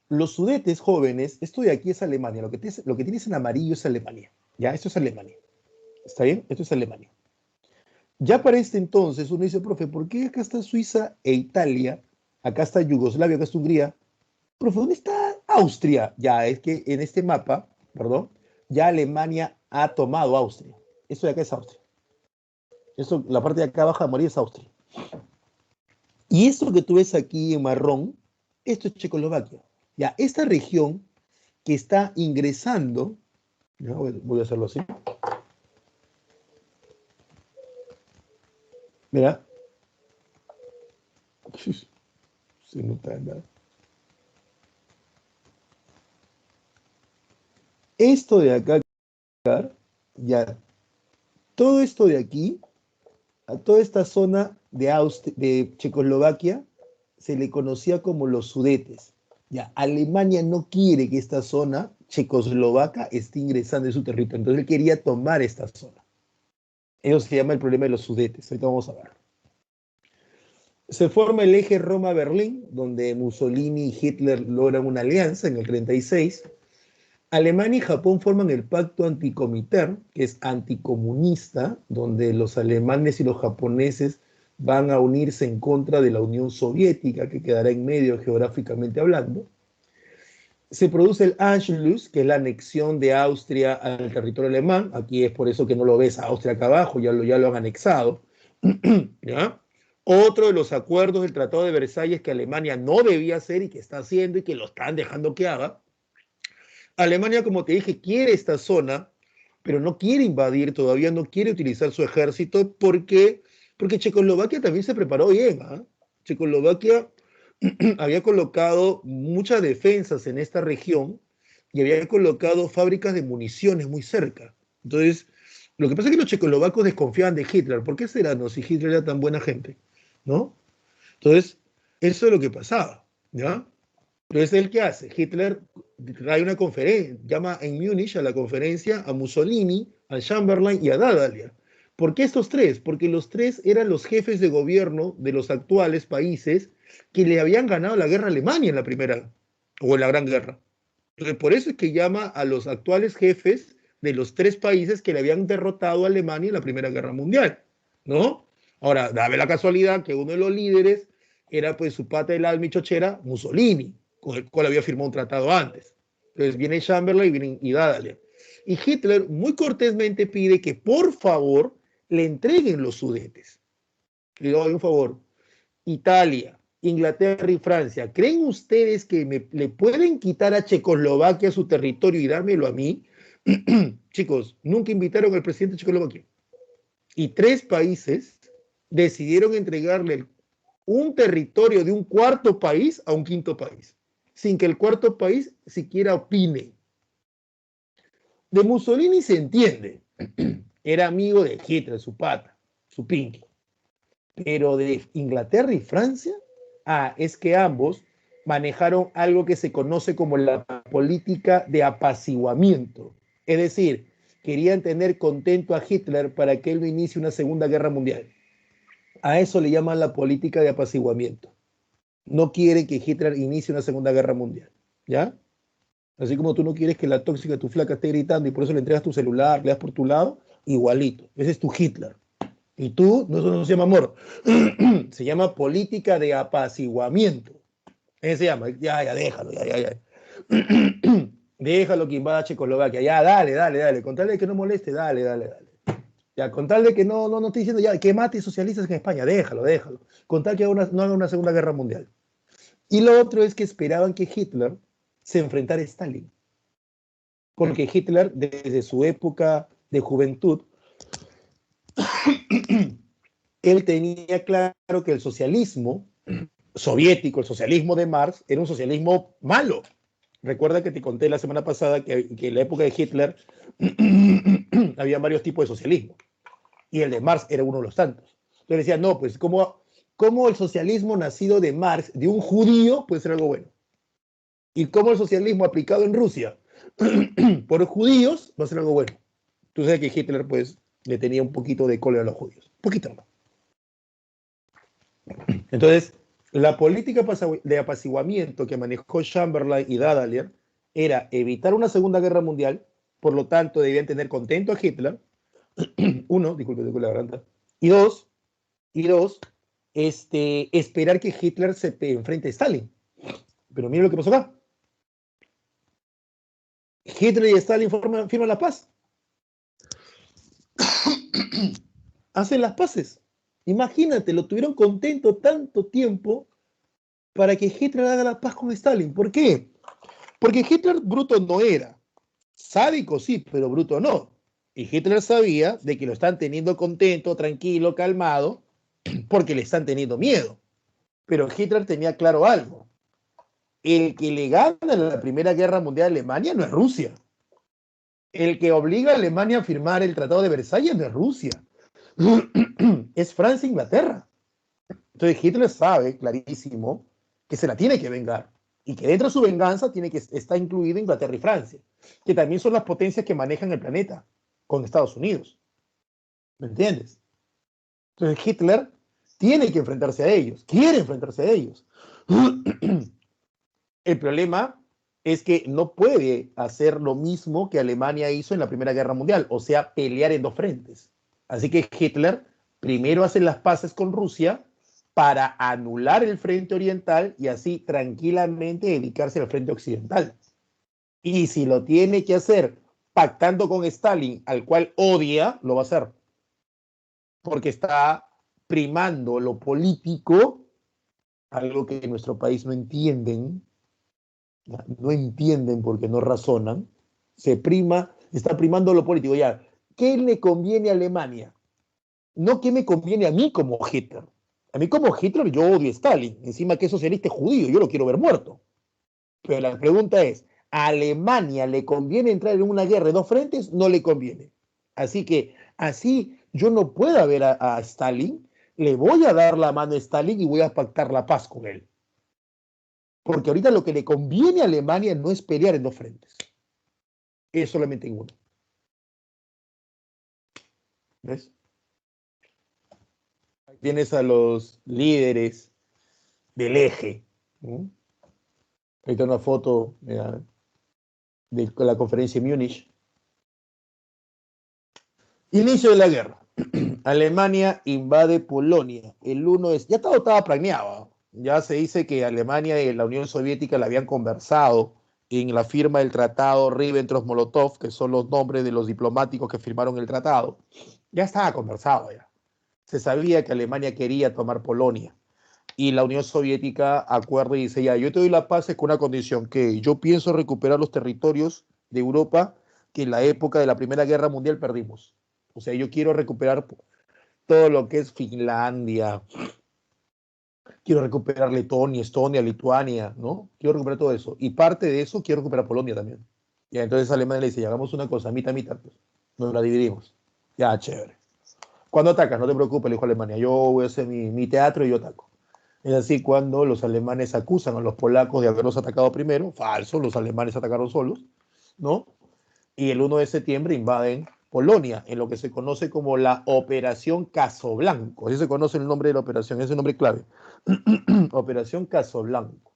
Los Sudetes jóvenes, esto de aquí es Alemania, lo que tienes en amarillo es Alemania, ¿ya? Esto es Alemania, ¿está bien? Esto es Alemania. Ya para este entonces uno dice, profe, ¿por qué acá está Suiza e Italia? Acá está Yugoslavia, acá está Hungría. Profe, ¿dónde está Austria? Ya, es que en este mapa, perdón, ya Alemania ha tomado Austria. Esto de acá es Austria. Esto, la parte de acá abajo de amarillo es Austria. Y esto que tú ves aquí en marrón, esto es Checoslovaquia. Ya, esta región que está ingresando, ya, voy a hacerlo así. Mira. Se nota nada. Esto de acá, ya, todo esto de aquí, a toda esta zona de Checoslovaquia, se le conocía como los Sudetes. Ya, Alemania no quiere que esta zona checoslovaca esté ingresando en su territorio, entonces él quería tomar esta zona. Eso se llama el problema de los Sudetes, ahorita vamos a ver. Se forma el eje Roma-Berlín, donde Mussolini y Hitler logran una alianza en el 36. Alemania y Japón forman el pacto anticomintern, que es anticomunista, donde los alemanes y los japoneses van a unirse en contra de la Unión Soviética, que quedará en medio geográficamente hablando. Se produce el Anschluss, que es la anexión de Austria al territorio alemán. Aquí es por eso que no lo ves a Austria acá abajo, ya lo han anexado. ¿Ya? Otro de los acuerdos del Tratado de Versalles que Alemania no debía hacer y que está haciendo y que lo están dejando que haga. Alemania, como te dije, quiere esta zona, pero no quiere invadir, todavía no quiere utilizar su ejército porque Checoslovaquia también se preparó bien. ¿Eh? Checoslovaquia había colocado muchas defensas en esta región y había colocado fábricas de municiones muy cerca. Entonces, lo que pasa es que los checoslovacos desconfiaban de Hitler. ¿Por qué será? No, si Hitler era tan buena gente, ¿no? Entonces, eso es lo que pasaba, ¿ya? Pero es el que hace. Hitler trae una conferencia, llama en Múnich a la conferencia a Mussolini, a Chamberlain y a Dadalia. ¿Por qué estos tres? Porque los tres eran los jefes de gobierno de los actuales países que le habían ganado la guerra a Alemania en la primera o en la Gran Guerra. Entonces, por eso es que llama a los actuales jefes de los tres países que le habían derrotado a Alemania en la Primera Guerra Mundial, ¿no? Ahora, dame la casualidad que uno de los líderes era pues su pata del alma y chochera, Mussolini, con el cual había firmado un tratado antes. Entonces viene Chamberlain y Dadalian. Y Hitler muy cortésmente pide que por favor le entreguen los Sudetes. Le doy un favor. Italia, Inglaterra y Francia, ¿creen ustedes que le pueden quitar a Checoslovaquia su territorio y dármelo a mí? Chicos, nunca invitaron al presidente de Checoslovaquia. Y 3 países decidieron entregarle un territorio de un cuarto país a un quinto país, sin que el cuarto país siquiera opine. De Mussolini se entiende, era amigo de Hitler, su pata, su pinky. Pero de Inglaterra y Francia, es que ambos manejaron algo que se conoce como la política de apaciguamiento. Es decir, querían tener contento a Hitler para que él no inicie una segunda guerra mundial. A eso le llaman la política de apaciguamiento. No quieren que Hitler inicie una segunda guerra mundial. ¿Ya? Así como tú no quieres que la tóxica, tu flaca, esté gritando y por eso le entregas tu celular, le das por tu lado, igualito. Ese es tu Hitler. Y tú, no, eso no se llama amor, se llama política de apaciguamiento. Ese se llama, ya, déjalo, ya. Déjalo que invada Checoslovaquia, ya, dale, con tal de que no moleste, dale. Ya, con tal de que no estoy diciendo ya que mate socialistas en España, déjalo. Con tal que no haga una segunda guerra mundial. Y lo otro es que esperaban que Hitler se enfrentara a Stalin. Porque Hitler, desde su época de juventud, él tenía claro que el socialismo soviético, el socialismo de Marx, era un socialismo malo. Recuerda que te conté la semana pasada que en la época de Hitler había varios tipos de socialismo y el de Marx era uno de los tantos. Entonces decía, no, pues ¿cómo el socialismo nacido de Marx, de un judío, puede ser algo bueno? ¿Y cómo el socialismo aplicado en Rusia por judíos va a ser algo bueno? Tú sabes que Hitler pues le tenía un poquito de cólera a los judíos, un poquito más. Entonces, la política de apaciguamiento que manejó Chamberlain y Dadalian era evitar una segunda guerra mundial, por lo tanto debían tener contento a Hitler, uno, disculpe la garganta, y dos, esperar que Hitler se enfrente a Stalin. Pero mira lo que pasó acá. Hitler y Stalin firman la paz. Hacen las paces. Imagínate, lo tuvieron contento tanto tiempo para que Hitler haga la paz con Stalin. ¿Por qué? Porque Hitler bruto no era. Sádico sí, pero bruto no. Y Hitler sabía de que lo están teniendo contento, tranquilo, calmado, porque le están teniendo miedo. Pero Hitler tenía claro algo. El que le gana en la Primera Guerra Mundial a Alemania no es Rusia. El que obliga a Alemania a firmar el Tratado de Versalles no es Rusia. Es Francia e Inglaterra. Entonces Hitler sabe clarísimo que se la tiene que vengar y que dentro de su venganza tiene que estar incluido Inglaterra y Francia, que también son las potencias que manejan el planeta con Estados Unidos. ¿Me entiendes? Entonces Hitler tiene que enfrentarse a ellos, quiere enfrentarse a ellos. El problema es que no puede hacer lo mismo que Alemania hizo en la Primera Guerra Mundial, o sea, pelear en dos frentes. Así que Hitler primero hace las paces con Rusia para anular el frente oriental y así tranquilamente dedicarse al frente occidental. Y si lo tiene que hacer pactando con Stalin, al cual odia, lo va a hacer. Porque está primando lo político, algo que en nuestro país no entienden, no entienden porque no razonan, está primando lo político. Ya, ¿qué le conviene a Alemania? No qué me conviene a mí como Hitler. A mí como Hitler yo odio a Stalin, encima que es socialista judío, yo lo quiero ver muerto. Pero la pregunta es, ¿a Alemania le conviene entrar en una guerra de dos frentes? No le conviene. Así que así yo no puedo ver a Stalin, le voy a dar la mano a Stalin y voy a pactar la paz con él. Porque ahorita lo que le conviene a Alemania no es pelear en dos frentes, es solamente en uno. ¿Ves? Tienes a los líderes del eje. ¿No? Ahí está una foto mira, de la conferencia de Múnich. Inicio de la guerra. Alemania invade Polonia. El 1 es, ya todo estaba planeado. Ya se dice que Alemania y la Unión Soviética la habían conversado en la firma del tratado Ribbentrop-Molotov, que son los nombres de los diplomáticos que firmaron el tratado. Ya estaba conversado ya. Se sabía que Alemania quería tomar Polonia y la Unión Soviética acuerda y dice, ya, yo te doy la paz con una condición, que yo pienso recuperar los territorios de Europa que en la época de la Primera Guerra Mundial perdimos. O sea, yo quiero recuperar todo lo que es Finlandia, quiero recuperar Letonia, Estonia, Lituania, ¿no? Quiero recuperar todo eso. Y parte de eso quiero recuperar Polonia también. Y entonces Alemania le dice, ya, hagamos una cosa, mitad, mitad, pues. Nos la dividimos. Ya, chévere. Cuando atacas, no te preocupes, le dijo Alemania, yo voy a hacer mi teatro y yo ataco. Es así cuando los alemanes acusan a los polacos de haberlos atacado primero, falso, los alemanes atacaron solos, ¿no? Y el 1 de septiembre invaden Polonia, en lo que se conoce como la Operación Casablanca. Así se conoce el nombre de la operación, es el nombre clave. Operación Casablanca.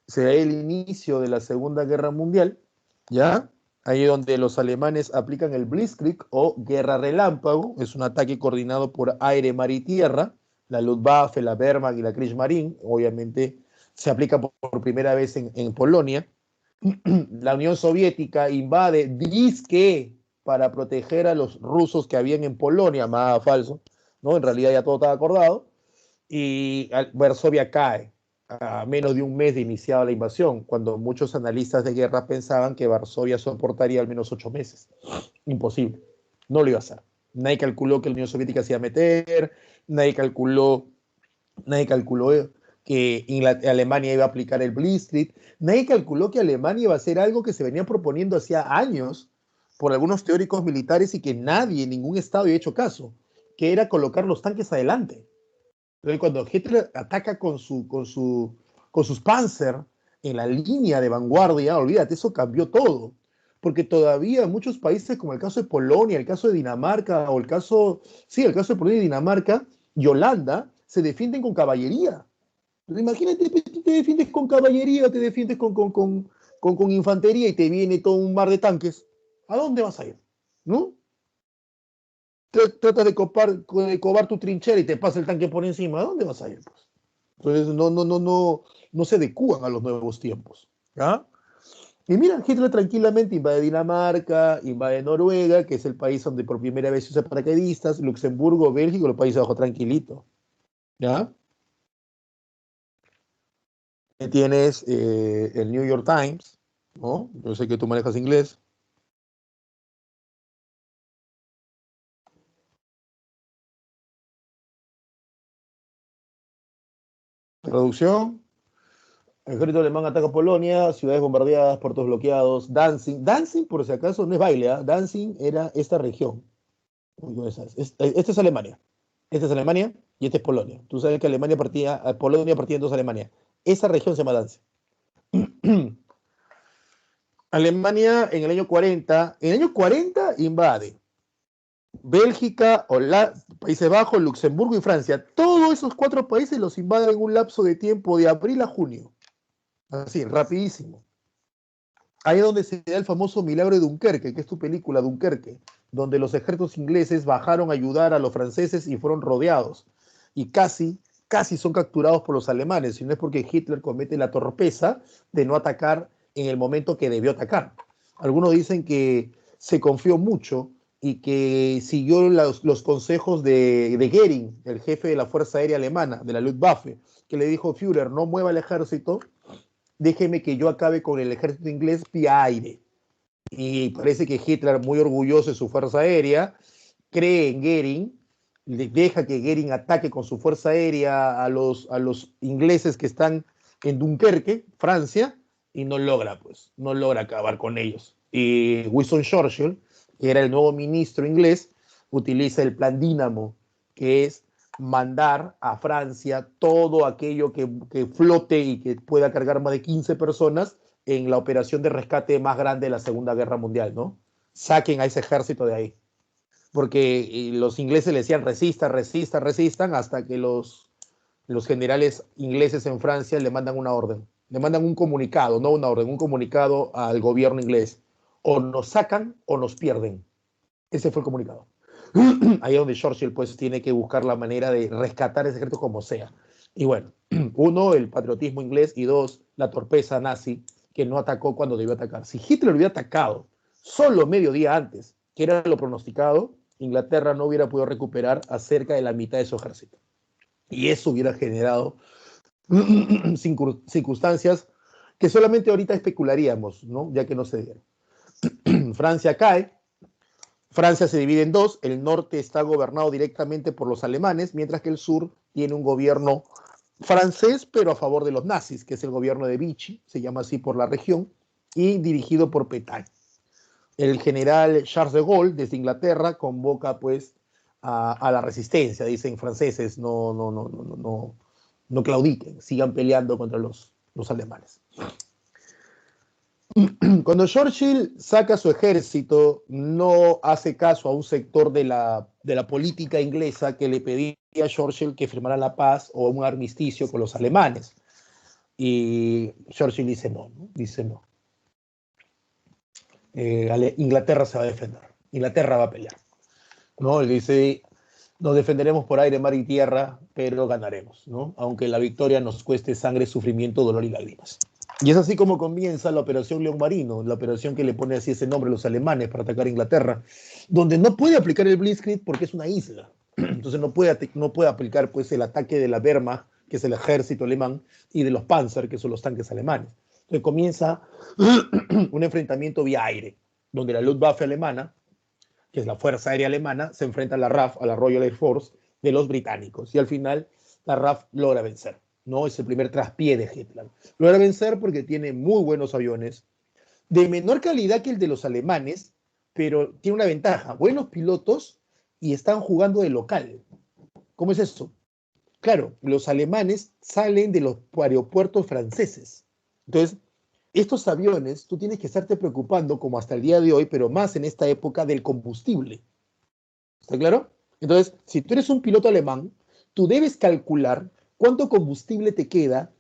Será el inicio de la Segunda Guerra Mundial, ¿ya? Ahí donde los alemanes aplican el Blitzkrieg o Guerra Relámpago, es un ataque coordinado por aire, mar y tierra, la Luftwaffe, la Wehrmacht y la Kriegsmarine, obviamente se aplica por primera vez en Polonia. La Unión Soviética invade, disque para proteger a los rusos que habían en Polonia, más falso, ¿no? En realidad ya todo estaba acordado, y Varsovia cae a menos de un mes de iniciada la invasión, cuando muchos analistas de guerra pensaban que Varsovia soportaría al menos 8 meses. Imposible, no lo iba a hacer. Nadie calculó que la Unión Soviética se iba a meter, nadie calculó, nadie calculó que Alemania iba a aplicar el Blitzkrieg, nadie calculó que Alemania iba a hacer algo que se venía proponiendo hacía años por algunos teóricos militares y que nadie, ningún estado había hecho caso, que era colocar los tanques adelante. Entonces, cuando Hitler ataca con sus Panzer en la línea de vanguardia, olvídate, eso cambió todo. Porque todavía muchos países, como el caso de Polonia, el caso de Dinamarca, o el caso de Polonia y Dinamarca y Holanda, se defienden con caballería. Entonces, imagínate, tú te defiendes con caballería, te defiendes con infantería y te viene todo un mar de tanques. ¿A dónde vas a ir? ¿No? Tratas de cobar tu trinchera y te pasa el tanque por encima, ¿a dónde vas a ir? Pues? Entonces no se adecúan a los nuevos tiempos. ¿Ya? Y mira, Hitler tranquilamente invade Dinamarca, invade Noruega, que es el país donde por primera vez se usa paracaidistas, Luxemburgo, Bélgica, los países abajo tranquilito. ¿Ya? Tienes el New York Times, ¿no? Yo sé que tú manejas inglés. Traducción. El ejército alemán ataca Polonia, ciudades bombardeadas, puertos bloqueados, Danzig. Danzig, por si acaso, no es baile, ¿eh? Danzig era esta región. Esta es Alemania. Esta es Alemania y esta es Polonia. Tú sabes que Polonia partía en dos Alemania. Esa región se llama Danzig. Alemania en el año 40 invade Bélgica, Países Bajos, Luxemburgo y Francia. Todos esos cuatro países los invaden en un lapso de tiempo de abril a junio. Así, rapidísimo. Ahí es donde se da el famoso milagro de Dunkerque, que es tu película, Dunkerque, donde los ejércitos ingleses bajaron a ayudar a los franceses y fueron rodeados. Y casi son capturados por los alemanes, si no es porque Hitler comete la torpeza de no atacar en el momento que debió atacar. Algunos dicen que se confió mucho y que siguió los consejos de Goering, el jefe de la Fuerza Aérea Alemana, de la Luftwaffe, que le dijo, Führer, no mueva el ejército, déjeme que yo acabe con el ejército inglés vía aire. Y parece que Hitler, muy orgulloso de su fuerza aérea, cree en Goering, deja que Goering ataque con su fuerza aérea a los ingleses que están en Dunkerque, Francia, y no logra acabar con ellos. Y Winston Churchill, que era el nuevo ministro inglés, utiliza el plan Dínamo, que es mandar a Francia todo aquello que flote y que pueda cargar más de 15 personas en la operación de rescate más grande de la Segunda Guerra Mundial, ¿no? Saquen a ese ejército de ahí. Porque los ingleses le decían resistan, hasta que los generales ingleses en Francia le mandan una orden. Le mandan un comunicado, no una orden, un comunicado al gobierno inglés. O nos sacan o nos pierden. Ese fue el comunicado. Ahí es donde Churchill pues tiene que buscar la manera de rescatar ese secreto como sea. Y bueno, uno, el patriotismo inglés, y dos, la torpeza nazi, que no atacó cuando debió atacar. Si Hitler hubiera atacado solo medio día antes, que era lo pronosticado, Inglaterra no hubiera podido recuperar a cerca de la mitad de su ejército. Y eso hubiera generado circunstancias que solamente ahorita especularíamos, ¿no? Ya que no se dieron. Francia cae, Francia se divide en dos, el norte está gobernado directamente por los alemanes, mientras que el sur tiene un gobierno francés, pero a favor de los nazis, que es el gobierno de Vichy, se llama así por la región, y dirigido por Pétain. El general Charles de Gaulle, desde Inglaterra, convoca pues a la resistencia, dicen franceses, no claudiquen, sigan peleando contra los alemanes. Cuando Churchill saca su ejército, no hace caso a un sector de la política inglesa que le pedía a Churchill que firmara la paz o un armisticio con los alemanes. Y Churchill dice no, ¿no? Dice no. Inglaterra se va a defender, Inglaterra va a pelear. ¿No? Él dice, nos defenderemos por aire, mar y tierra, pero ganaremos, ¿no? Aunque la victoria nos cueste sangre, sufrimiento, dolor y lágrimas. Y es así como comienza la Operación León Marino, la operación que le pone así ese nombre a los alemanes para atacar a Inglaterra, donde no puede aplicar el Blitzkrieg porque es una isla. Entonces no puede aplicar pues, el ataque de la Wehrmacht, que es el ejército alemán, y de los Panzer, que son los tanques alemanes. Entonces comienza un enfrentamiento vía aire, donde la Luftwaffe alemana, que es la Fuerza Aérea Alemana, se enfrenta a la RAF, a la Royal Air Force, de los británicos. Y al final la RAF logra vencer. ¿No? Es el primer traspié de Hitler. Logra vencer porque tiene muy buenos aviones, de menor calidad que el de los alemanes, pero tiene una ventaja, buenos pilotos y están jugando de local. ¿Cómo es eso? Claro, los alemanes salen de los aeropuertos franceses. Entonces, estos aviones, tú tienes que estarte preocupando, como hasta el día de hoy, pero más en esta época, del combustible. ¿Está claro? Entonces, si tú eres un piloto alemán, tú debes calcular cuánto combustible te queda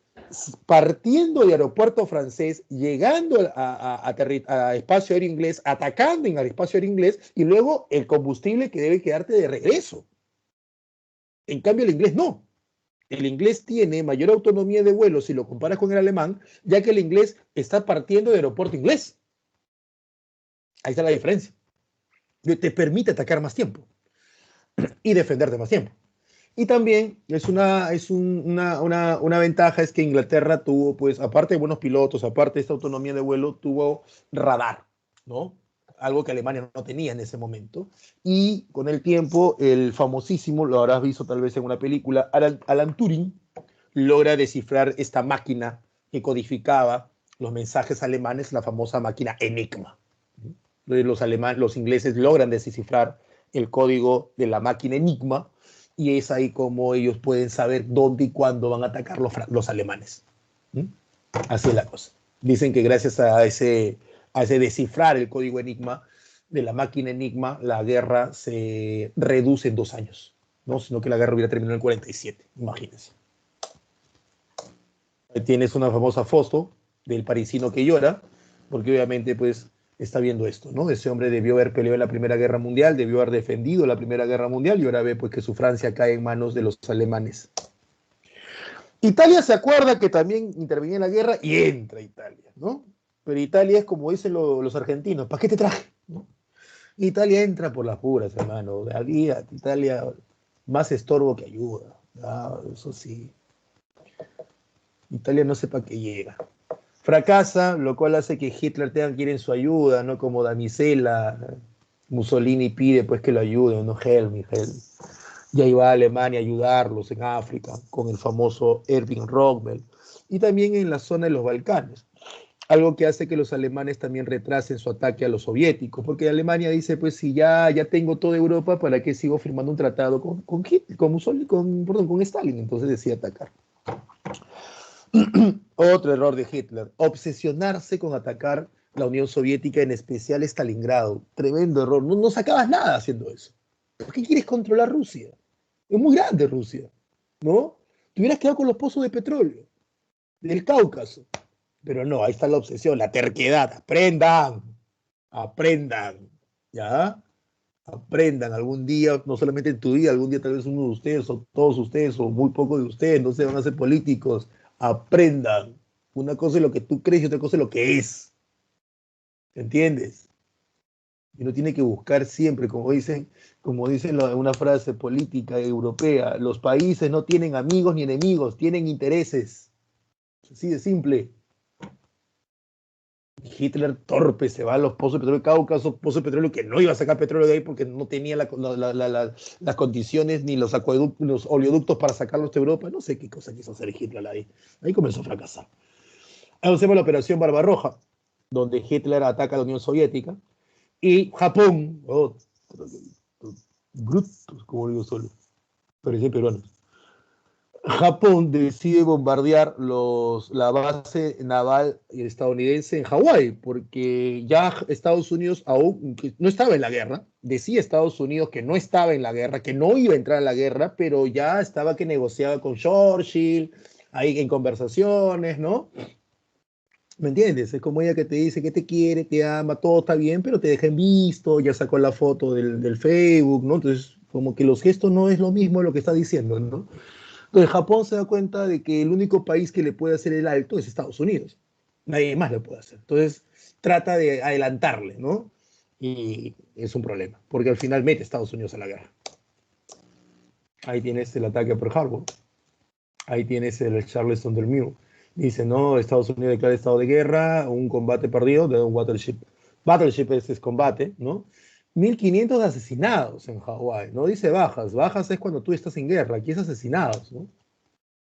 partiendo del aeropuerto francés, llegando a espacio aéreo inglés, atacando en el espacio aéreo inglés, y luego el combustible que debe quedarte de regreso. En cambio, el inglés no. El inglés tiene mayor autonomía de vuelo si lo comparas con el alemán, ya que el inglés está partiendo del aeropuerto inglés. Ahí está la diferencia. Te permite atacar más tiempo y defenderte más tiempo. Y también una ventaja es que Inglaterra tuvo, pues, aparte de buenos pilotos, aparte de esta autonomía de vuelo, tuvo radar, ¿no? Algo que Alemania no tenía en ese momento. Y con el tiempo, el famosísimo, lo habrás visto tal vez en una película, Alan Turing, logra descifrar esta máquina que codificaba los mensajes alemanes, la famosa máquina Enigma. Los ingleses logran descifrar el código de la máquina Enigma, y es ahí como ellos pueden saber dónde y cuándo van a atacar los alemanes. ¿Mm? Así es la cosa. Dicen que gracias a ese descifrar el código Enigma de la máquina Enigma, la guerra se reduce en 2 años, ¿no? Sino que la guerra hubiera terminado en el 47, imagínense. Ahí tienes una famosa foto del parisino que llora, porque obviamente pues está viendo esto, ¿no? Ese hombre debió haber peleado en la Primera Guerra Mundial, debió haber defendido la Primera Guerra Mundial, y ahora ve pues que su Francia cae en manos de los alemanes. Italia se acuerda que también intervenía en la guerra y entra Italia, ¿no? Pero Italia es como dicen los argentinos, ¿para qué te traje? ¿No? Italia entra por las puras, hermano. Aquí, Italia más estorbo que ayuda. Ah, eso sí. Italia no sé para qué llega. Fracasa, lo cual hace que Hitler tenga que ir en su ayuda, ¿no? Como damisela, Mussolini pide pues que lo ayuden, ¿no? Help me, help. Y ahí va a Alemania a ayudarlos en África con el famoso Erwin Rommel, y también en la zona de los Balcanes. Algo que hace que los alemanes también retrasen su ataque a los soviéticos, porque Alemania dice, pues si ya tengo toda Europa, ¿para qué sigo firmando un tratado con Hitler, con Stalin? Entonces decide atacar. Otro error de Hitler, obsesionarse con atacar la Unión Soviética, en especial Stalingrado. Tremendo error, no sacabas nada haciendo eso. ¿Por qué quieres controlar Rusia? Es muy grande Rusia, ¿no? Te hubieras quedado con los pozos de petróleo del Cáucaso. Pero no, ahí está la obsesión, la terquedad. Aprendan, aprendan, ¿ya? Aprendan algún día, no solamente en tu vida, algún día tal vez uno de ustedes, o todos ustedes, o muy pocos de ustedes, no se van a ser políticos. Aprendan. Una cosa es lo que tú crees y otra cosa es lo que es. ¿Entiendes? Y uno tiene que buscar siempre, como dicen una frase política europea, los países no tienen amigos ni enemigos, tienen intereses. Así de simple. Hitler torpe se va a los pozos de petróleo, Cáucaso, pozos de petróleo que no iba a sacar petróleo de ahí porque no tenía las condiciones ni los acueductos, los oleoductos para sacarlos de Europa. No sé qué cosa quiso hacer Hitler ahí. Ahí comenzó a fracasar. Ahí hacemos la operación Barbarroja, donde Hitler ataca a la Unión Soviética y Japón, brutos, como digo solo, parecía peruano. Japón decide bombardear la base naval estadounidense en Hawái, porque ya Estados Unidos aún no estaba en la guerra, decía Estados Unidos que no estaba en la guerra, que no iba a entrar a la guerra, pero ya estaba que negociaba con Churchill, ahí en conversaciones, ¿no? ¿Me entiendes? Es como ella que te dice que te quiere, te ama, todo está bien, pero te deja en visto, ya sacó la foto del Facebook, ¿no? Entonces, como que los gestos no es lo mismo lo que está diciendo, ¿no? Entonces Japón se da cuenta de que el único país que le puede hacer el alto es Estados Unidos. Nadie más lo puede hacer. Entonces trata de adelantarle, ¿no? Y es un problema, porque al final mete a Estados Unidos a la guerra. Ahí tienes el ataque a Pearl Harbor. Ahí tienes el Charleston del Mew. Dice, no, Estados Unidos declara estado de guerra, un combate perdido de un battleship. Battleship es combate, ¿no? 1.500 asesinados en Hawái, no dice bajas. Bajas es cuando tú estás en guerra, aquí es asesinados, ¿no?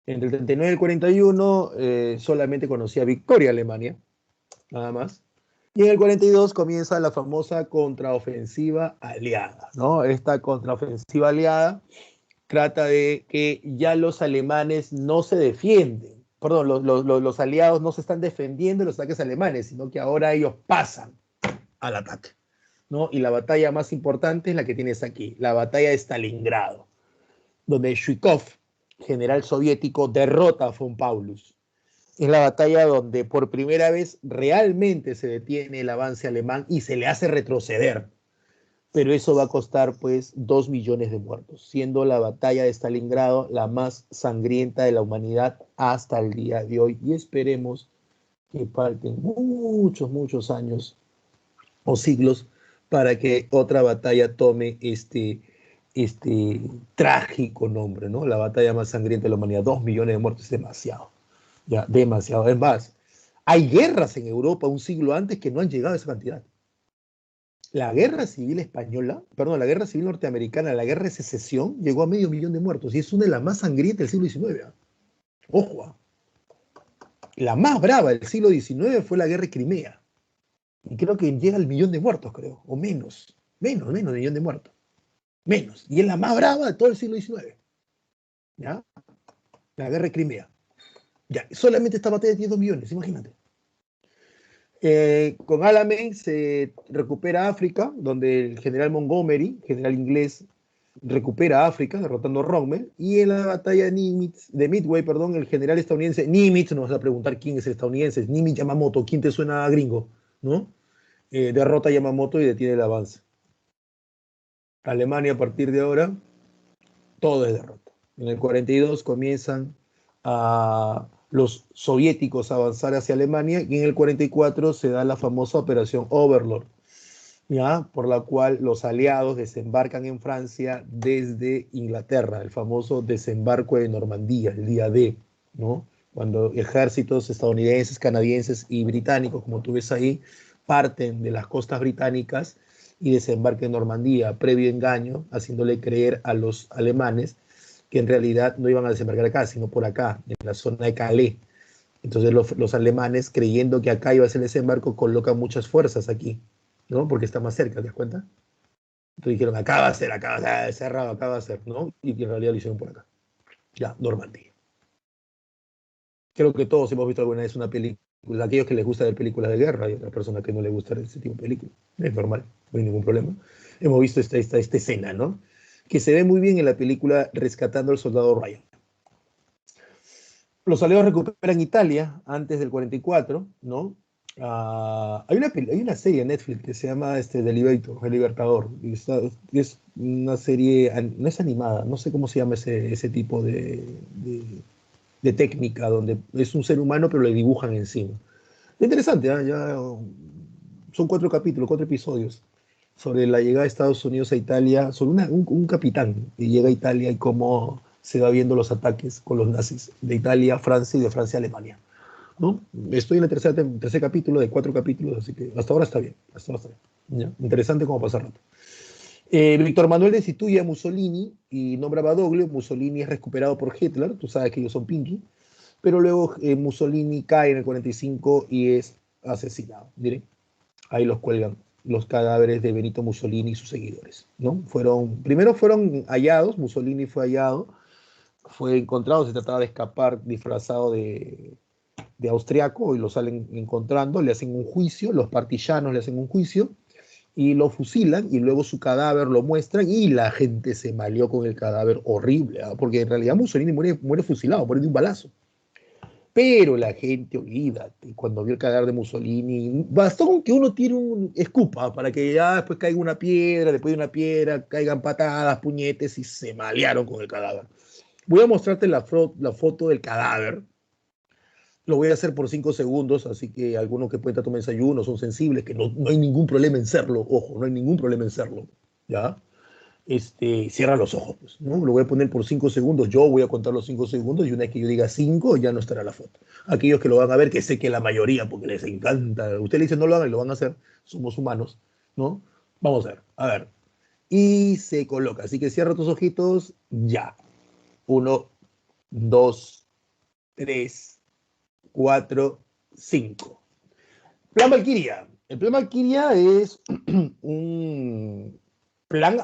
Entre el 39 y el 41 solamente conocía victoria Alemania, nada más. Y en el 42 comienza la famosa contraofensiva aliada, ¿no? Esta contraofensiva aliada trata de que ya los alemanes no se defienden, perdón, los aliados no se están defendiendo de los ataques alemanes, sino que ahora ellos pasan al ataque, ¿no? Y la batalla más importante es la que tienes aquí, la batalla de Stalingrado, donde Zhukov, general soviético, derrota a von Paulus. Es la batalla donde por primera vez realmente se detiene el avance alemán y se le hace retroceder. Pero eso va a costar pues 2 millones de muertos, siendo la batalla de Stalingrado la más sangrienta de la humanidad hasta el día de hoy. Y esperemos que falten muchos, muchos años o siglos para que otra batalla tome este trágico nombre, ¿no? La batalla más sangrienta de la humanidad. 2 millones de muertos es demasiado, ya, demasiado. Es más, hay guerras en Europa un siglo antes que no han llegado a esa cantidad. La guerra civil española, perdón, la guerra civil norteamericana, la guerra de secesión, llegó a 500.000 de muertos y es una de las más sangrientas del siglo XIX. Ojo, la más brava del siglo XIX fue la guerra de Crimea. Y creo que llega al 1.000.000 de muertos, creo, o menos, menos de 1.000.000 de muertos. Menos. Y es la más brava de todo el siglo XIX. ¿Ya? La guerra de Crimea. Ya, solamente esta batalla tiene 2 millones, imagínate. Con Alamein se recupera África, donde el general Montgomery, general inglés, recupera África, derrotando a Rommel, y en la batalla de Midway, perdón, el general estadounidense Nimitz, nos vas a preguntar quién es el estadounidense, Nimitz Yamamoto, ¿quién te suena a gringo? ¿No? Derrota a Yamamoto y detiene el avance. Alemania a partir de ahora, todo es derrota. En el 42 comienzan a los soviéticos a avanzar hacia Alemania y en el 44 se da la famosa Operación Overlord, ¿ya? Por la cual los aliados desembarcan en Francia desde Inglaterra, el famoso desembarco de Normandía, el día D, ¿no? Cuando ejércitos estadounidenses, canadienses y británicos, como tú ves ahí, parten de las costas británicas y desembarcan en Normandía, previo engaño, haciéndole creer a los alemanes que en realidad no iban a desembarcar acá, sino por acá, en la zona de Calais. Entonces los alemanes, creyendo que acá iba a ser el desembarco, colocan muchas fuerzas aquí, ¿no? Porque está más cerca, ¿te das cuenta? Entonces dijeron, acá va a ser, acá va a ser, cerrado, acá va a ser, ¿no? Y en realidad lo hicieron por acá. Ya, Normandía. Creo que todos hemos visto alguna vez una película, aquellos que les gusta ver películas de guerra y otras personas que no les gusta ese tipo de películas. Es normal, no hay ningún problema. Hemos visto esta escena, ¿no? Que se ve muy bien en la película Rescatando al Soldado Ryan. Los aliados recuperan Italia antes del 44, ¿no? Hay una serie en Netflix que se llama The Elevator, El Libertador. Es una serie, no es animada, no sé cómo se llama ese tipo de técnica, donde es un ser humano pero le dibujan encima. Es interesante, ¿ah? Son 4 capítulos, 4 episodios sobre la llegada de Estados Unidos a Italia, sobre un capitán que llega a Italia y cómo se va viendo los ataques con los nazis de Italia a Francia y de Francia a Alemania. ¿No? Estoy en el tercer capítulo de 4 capítulos, así que hasta ahora está bien. Hasta ahora está bien. ¿Ya? Interesante cómo pasa el rato. Víctor Manuel destituye a Mussolini y nombra a Badoglio. Mussolini es recuperado por Hitler, tú sabes que ellos son Pinky, pero luego Mussolini cae en el 45 y es asesinado. Miren, ahí los cuelgan los cadáveres de Benito Mussolini y sus seguidores. ¿No? Primero fueron hallados, Mussolini fue hallado, fue encontrado, se trataba de escapar disfrazado de austriaco y lo salen encontrando, le hacen un juicio, los partisanos le hacen un juicio y lo fusilan y luego su cadáver lo muestran y la gente se maleó con el cadáver horrible, ¿eh? Porque en realidad Mussolini muere fusilado, muere de un balazo. Pero la gente, olvídate, cuando vio el cadáver de Mussolini, bastó con que uno tire un escupa para que ya después caiga una piedra, después de una piedra caigan patadas, puñetes y se malearon con el cadáver. Voy a mostrarte la foto del cadáver. Lo voy a hacer por 5 segundos, así que algunos que pueden estar tomando desayuno son sensibles, que no hay ningún problema en serlo, ojo, no hay ningún problema en serlo, ¿ya? Cierra los ojos, pues, ¿no? Lo voy a poner por 5 segundos, yo voy a contar los 5 segundos y una vez que yo diga 5 ya no estará la foto. Aquellos que lo van a ver, que sé que la mayoría, porque les encanta, usted le dice no lo hagan y lo van a hacer, somos humanos, ¿no? Vamos a ver. Y se coloca, así que cierra tus ojitos, ya. 1, 2, 3, 4, 5. Plan Valkyria. El plan Valkyria es un plan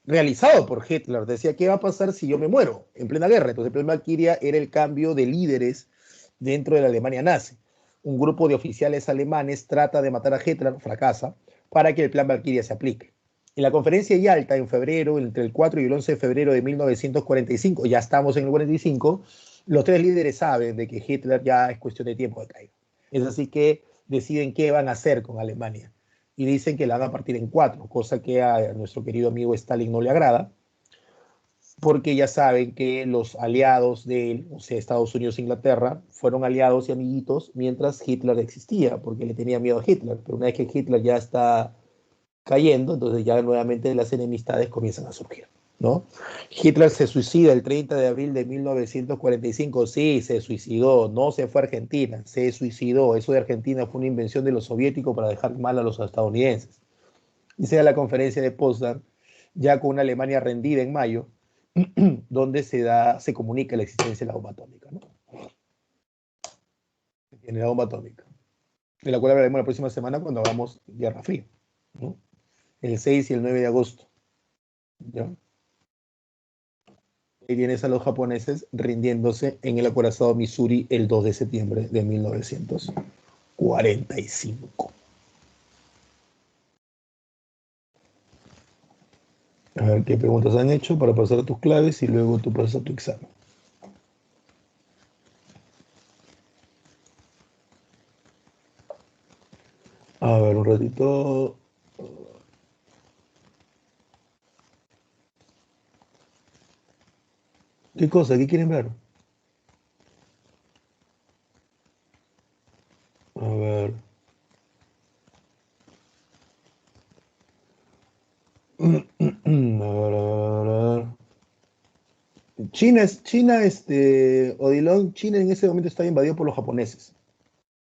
realizado por Hitler. Decía, ¿qué va a pasar si yo me muero en plena guerra? Entonces el plan Valkyria era el cambio de líderes dentro de la Alemania nazi. Un grupo de oficiales alemanes trata de matar a Hitler, fracasa, para que el plan Valkyria se aplique. En la conferencia de Yalta, en febrero, entre el 4 y el 11 de febrero de 1945, ya estamos en el 45, los 3 líderes saben de que Hitler ya es cuestión de tiempo de caer. Es así que deciden qué van a hacer con Alemania. Y dicen que la van a partir en 4, cosa que a nuestro querido amigo Stalin no le agrada, porque ya saben que los aliados de él, o sea, Estados Unidos e Inglaterra, fueron aliados y amiguitos mientras Hitler existía, porque le tenía miedo a Hitler. Pero una vez que Hitler ya está cayendo, entonces ya nuevamente las enemistades comienzan a surgir, ¿no? Hitler se suicida el 30 de abril de 1945, sí, se suicidó, no se fue a Argentina, se suicidó. Eso de Argentina fue una invención de los soviéticos para dejar mal a los estadounidenses. Dice a la conferencia de Potsdam, ya con una Alemania rendida en mayo, donde se comunica la existencia de la bomba atómica, ¿no? Tiene la bomba atómica, de la cual hablaremos la próxima semana cuando hagamos Guerra Fría, ¿no? El 6 y el 9 de agosto, ¿ya? Y tienes a los japoneses rindiéndose en el acorazado Missouri el 2 de septiembre de 1945. A ver qué preguntas han hecho para pasar a tus claves y luego tú pasas a tu examen. A ver, un ratito. ¿Qué cosa? ¿Qué quieren ver? A ver. A ver. China, Odilon, China en ese momento está invadido por los japoneses.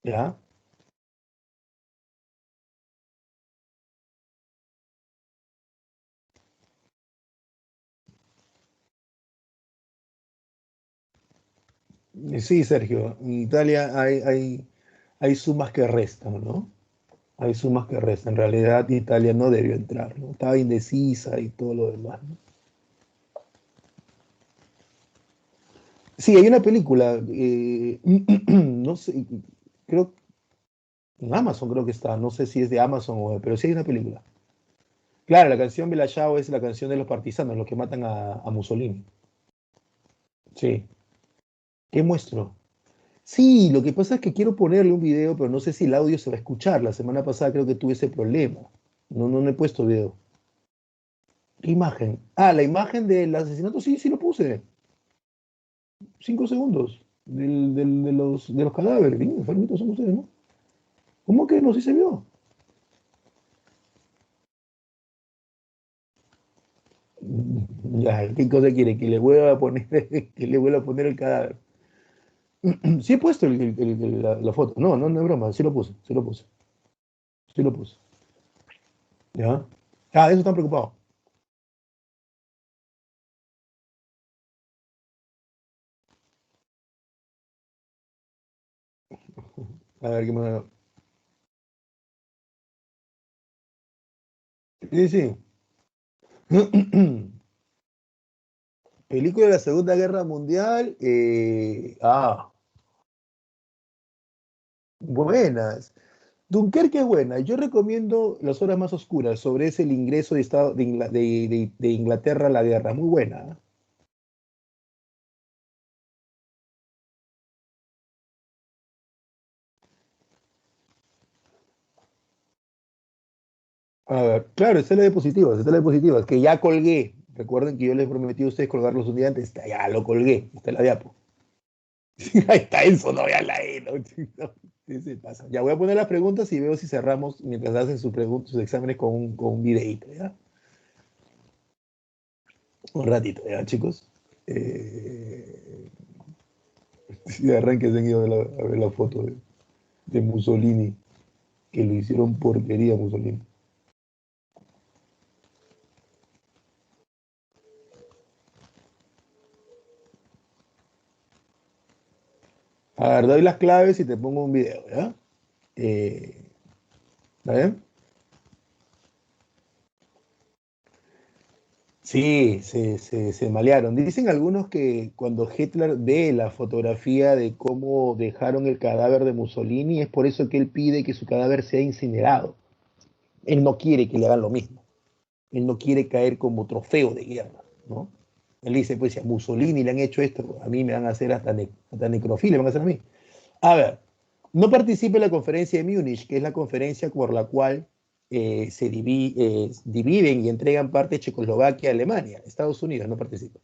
¿Ya? Sí, Sergio. En Italia hay sumas que restan, ¿no? Hay sumas que restan. En realidad Italia no debió entrar, ¿no? Estaba indecisa y todo lo demás, ¿no? Sí, hay una película, no sé, creo, en Amazon creo que está, no sé si es de Amazon pero sí hay una película. Claro, la canción Bella Ciao es la canción de los partisanos, los que matan a Mussolini. Sí. ¿Qué muestro? Sí, lo que pasa es que quiero ponerle un video, pero no sé si el audio se va a escuchar. La semana pasada creo que tuve ese problema. No he puesto video. ¿Qué imagen? Ah, la imagen del asesinato, sí, sí lo puse. 5 segundos de los cadáveres. Bien, enfermitos son ustedes, ¿no? ¿Cómo que no? Sí se vio. Ya, ¿qué cosa quiere? Que le vuelva a poner, que le vuelva a poner el cadáver. Sí he puesto la foto. No es broma. Sí lo puse, sí lo puse, sí lo puse. ¿Ya? Ah, de eso están preocupados. A ver, ¿qué más? Sí, sí. Película de la Segunda Guerra Mundial. Buenas. Dunkerque es buena. Yo recomiendo Las Horas Más Oscuras sobre ese el ingreso de, Estado, de Inglaterra a la guerra. Muy buena. A ver, claro, esta es la de diapositivas, que ya colgué. Recuerden que yo les prometí a ustedes colgarlos un día antes. Ya lo colgué. Está la diapo. Ahí está eso, no, ya la E, no, no, ¿qué se pasa? Ya voy a poner las preguntas y veo si cerramos mientras hacen sus exámenes con un videíto, ¿ya? Un ratito, ¿ya, chicos? Eh, sí, arranque seguido a ver la foto de Mussolini, que lo hicieron porquería Mussolini. A ver, doy las claves y te pongo un video, ¿ya? Eh, ¿Está bien? Sí, se malearon. Dicen algunos que cuando Hitler ve la fotografía de cómo dejaron el cadáver de Mussolini, es por eso que él pide que su cadáver sea incinerado. Él no quiere que le hagan lo mismo. Él no quiere caer como trofeo de guerra, ¿no? Él dice, pues si a Mussolini le han hecho esto, a mí me van a hacer hasta necrofilia, me van a hacer a mí. A ver, no participe en la conferencia de Múnich, que es la conferencia por la cual dividen y entregan parte de Checoslovaquia a Alemania. Estados Unidos no participa,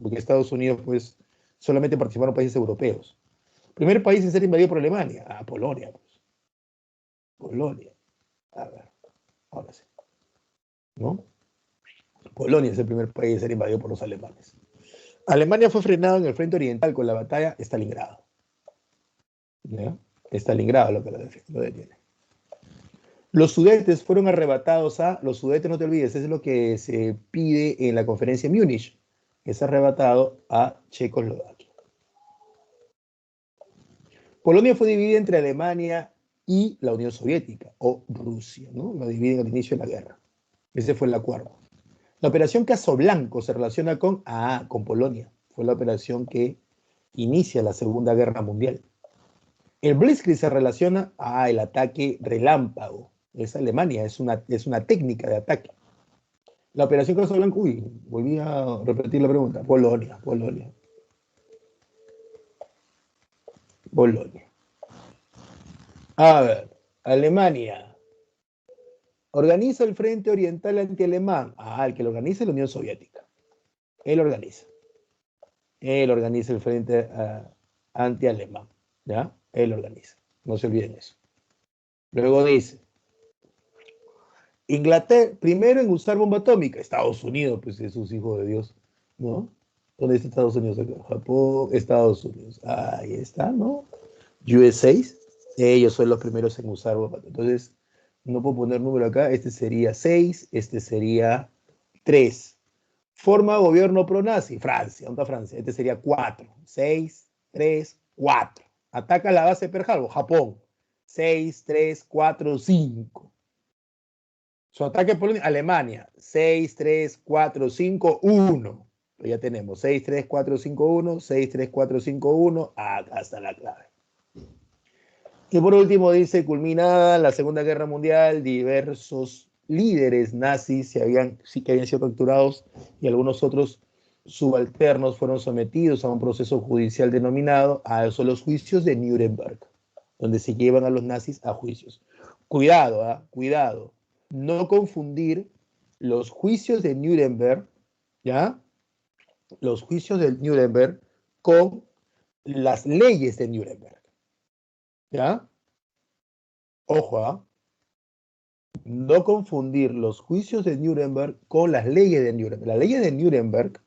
porque Estados Unidos, pues, solamente participaron países europeos. Primer país en ser invadido por Alemania, Polonia, pues. Polonia. A ver, ahora sí, ¿no? Polonia es el primer país en ser invadido por los alemanes. Alemania fue frenado en el frente oriental con la batalla de Stalingrado. ¿Ya? Stalingrado lo que lo detiene. Los Sudetes fueron arrebatados los Sudetes, no te olvides, es lo que se pide en la conferencia de Múnich, que es arrebatado a Checoslovaquia. Polonia fue dividida entre Alemania y la Unión Soviética, o Rusia, ¿no? La dividen al inicio de la guerra. Ese fue el acuerdo. La operación Casoblanco se relaciona con Polonia. Fue la operación que inicia la Segunda Guerra Mundial. El Blitzkrieg se relaciona el ataque relámpago. Es Alemania, es una técnica de ataque. La operación Casablanca, uy, volví a repetir la pregunta. Polonia, Polonia, Polonia. A ver, Alemania. Organiza el Frente Oriental Antialemán. El que lo organiza es la Unión Soviética. Él organiza. Él organiza el Frente Antialemán. ¿Ya? Él organiza. No se olviden eso. Luego dice, Inglaterra, primero en usar bomba atómica. Estados Unidos, pues esos hijos de Dios, ¿no? ¿Dónde está Estados Unidos acá? Japón, Estados Unidos. Ahí está, ¿no? USA, ellos son los primeros en usar bomba atómica. Entonces, no puedo poner número acá. Este sería 6, este sería 3. Forma gobierno pro-nazi, Francia. ¿Dónde está Francia? Este sería 4. 6, 3, 4. Ataca la base de Pearl Harbor, Japón. 6, 3, 4, 5. Su ataque por Alemania, 6, 3, 4, 5, 1. Pues ya tenemos 6, 3, 4, 5, 1, 6, 3, 4, 5, 1. Acá está la clave. Y por último dice, culminada la Segunda Guerra Mundial, diversos líderes nazis sí que habían sido capturados y algunos otros subalternos fueron sometidos a un proceso judicial denominado a eso, los juicios de Nuremberg, donde se llevan a los nazis a juicios. Cuidado, cuidado, no confundir los juicios de Nuremberg, ¿ya? Los juicios de Nuremberg con las leyes de Nuremberg, ¿ya? Ojo, no confundir los juicios de Nuremberg con las leyes de Nuremberg. La ley de Nuremberg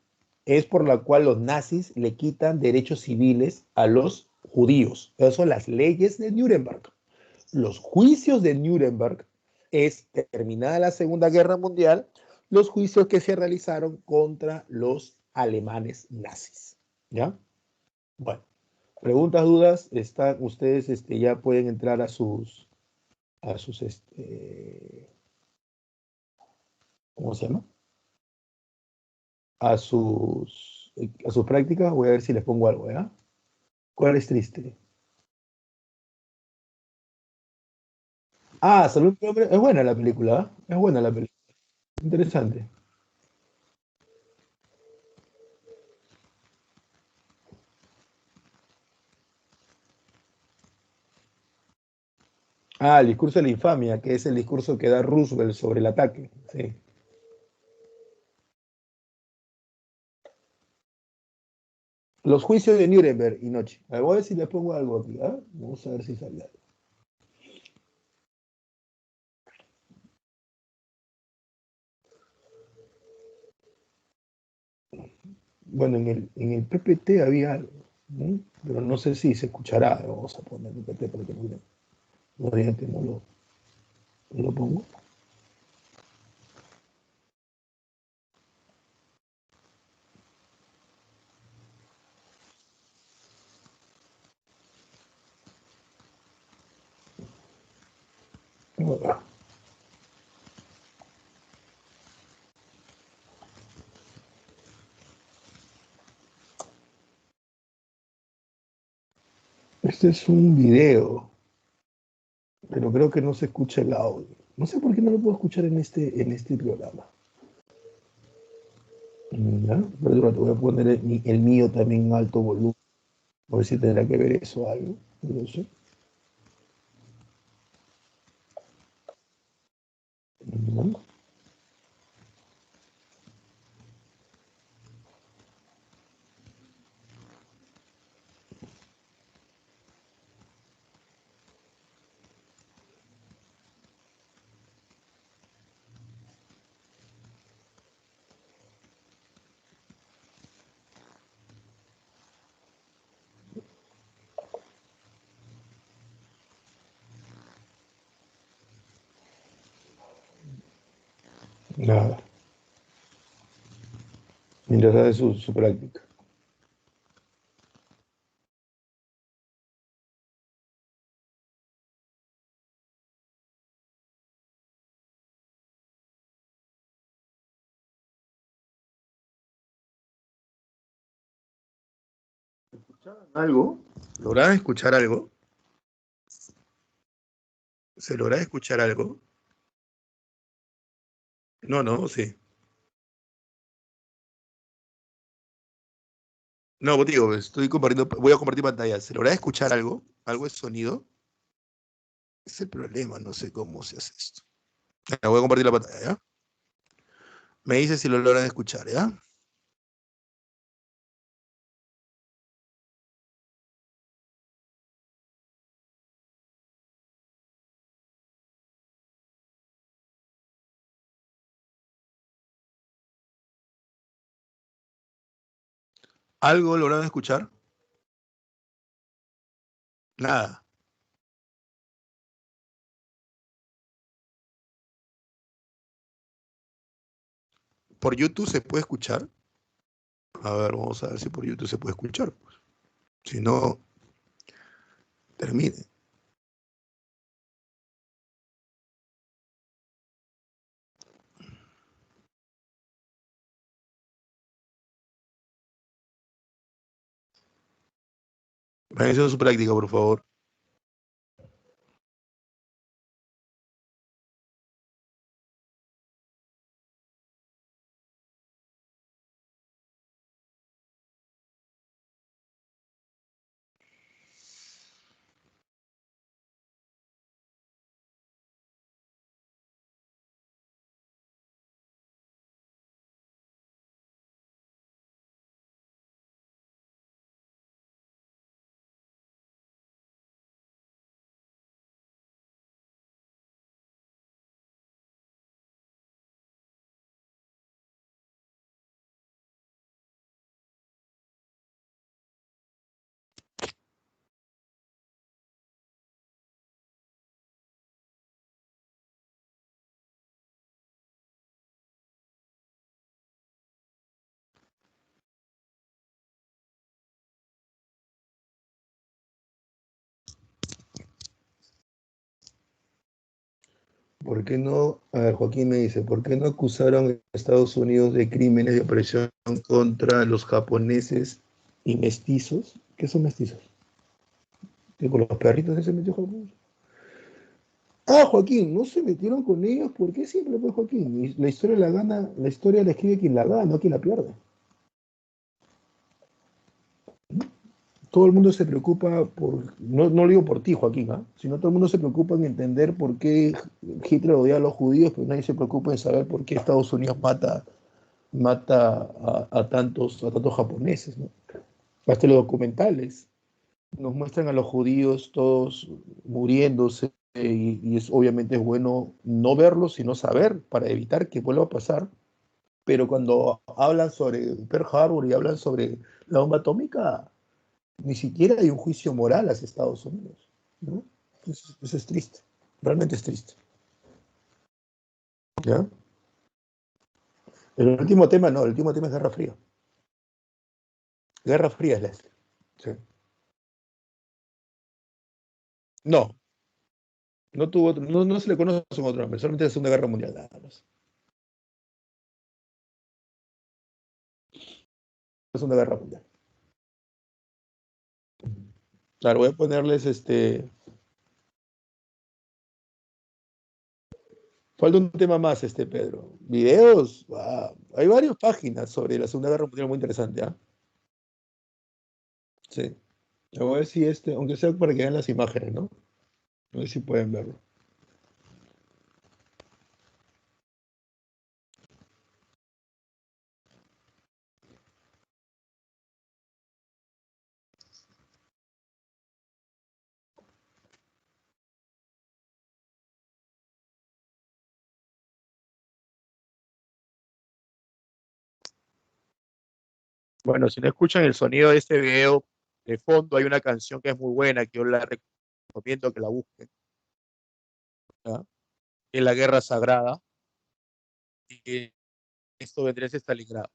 es por la cual los nazis le quitan derechos civiles a los judíos. Esas son las leyes de Nuremberg. Los juicios de Nuremberg es, terminada la Segunda Guerra Mundial, los juicios que se realizaron contra los alemanes nazis. ¿Ya? Bueno, preguntas, dudas, están ustedes ya pueden entrar a sus ¿cómo se llama? A sus prácticas. Voy a ver si les pongo algo, ¿ya? ¿Cuál es triste? Ah, Salud y Hombre. Es buena la película, ¿eh? Es buena la película. Interesante. Ah, el discurso de la infamia, que es el discurso que da Roosevelt sobre el ataque. Sí. Los juicios de Nuremberg y Noche. A ver, voy a ver si le pongo algo aquí, ¿ah? Vamos a ver si sale algo. Bueno, en el PPT había algo, ¿no? Pero no sé si se escuchará. Vamos a poner el PPT para que no digan que no lo pongo. Bueno, este es un video, pero creo que no se escucha el audio. No sé por qué no lo puedo escuchar en este programa. ¿Ya? Pero voy a poner el mío también en alto volumen. A ver si tendrá que ver eso algo. No sé. ¿Ya? Nada. Mientras hace su práctica. ¿Algo? ¿Lograrán escuchar algo? ¿Se logra escuchar algo? No, no, sí. No, pues digo, estoy compartiendo, voy a compartir pantalla. ¿Se logra escuchar algo? ¿Algo de sonido? Es el problema, no sé cómo se hace esto. Ya, voy a compartir la pantalla, ¿ya? Me dice si lo logran escuchar, ¿ya? ¿Algo lograron escuchar? Nada. ¿Por YouTube se puede escuchar? A ver, vamos a ver si por YouTube se puede escuchar. Si no, termine. Vayan haciendo su práctica, por favor. ¿Por qué no? A ver, Joaquín me dice, ¿por qué no acusaron a Estados Unidos de crímenes de opresión contra los japoneses y mestizos? ¿Qué son mestizos? ¿Que con los perritos que se metió Japón? Ah, Joaquín, no se metieron con ellos, ¿por qué siempre fue Joaquín? Y la historia la gana, la historia la escribe quien la gana, no quien la pierde. Todo el mundo se preocupa por, no, no lo digo por ti, Joaquín, ¿ah? Sino todo el mundo se preocupa en entender por qué Hitler odia a los judíos, pero nadie se preocupa en saber por qué Estados Unidos mata a tantos japoneses, ¿no? Hasta los documentales nos muestran a los judíos todos muriéndose y obviamente es bueno no verlos, sino saber para evitar que vuelva a pasar. Pero cuando hablan sobre Pearl Harbor y hablan sobre la bomba atómica, ni siquiera hay un juicio moral hacia Estados Unidos, ¿no? Eso es triste, realmente es triste. ¿Ya? El último tema no, el último tema es Guerra Fría. Guerra Fría es la este. Sí. No, no tuvo no, no se le conoce un otro nombre, solamente la Segunda Guerra Mundial, nada más. La Segunda Guerra Mundial. Claro, voy a ponerles falta un tema más, Pedro. Videos, hay varias páginas sobre la Segunda Guerra Mundial muy interesante, ¿ah? Sí. A ver si aunque sea para que vean las imágenes, ¿no? A ver si pueden verlo. Bueno, si no escuchan el sonido de este video, de fondo hay una canción que es muy buena, que yo la recomiendo que la busquen, ¿ya? Que es La Guerra Sagrada, y que esto vendría a ser Stalingrado.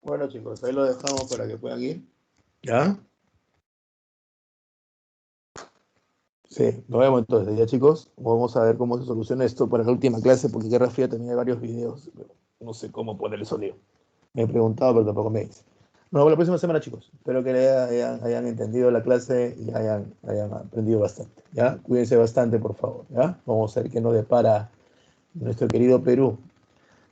Bueno, chicos, ahí lo dejamos para que puedan ir. ¿Ya? Sí, nos vemos entonces, ya chicos. Vamos a ver cómo se soluciona esto para la última clase, porque Guerra Fría también hay varios videos, pero no sé cómo poner el sonido. Me he preguntado, pero tampoco me dice. Nos vemos la próxima semana, chicos. Espero que hayan entendido la clase y hayan aprendido bastante. ¿Ya? Cuídense bastante, por favor. ¿Ya? Vamos a ver qué nos depara nuestro querido Perú,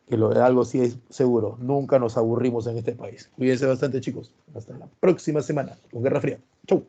que lo de algo sí es seguro. Nunca nos aburrimos en este país. Cuídense bastante, chicos. Hasta la próxima semana con Guerra Fría. Chau.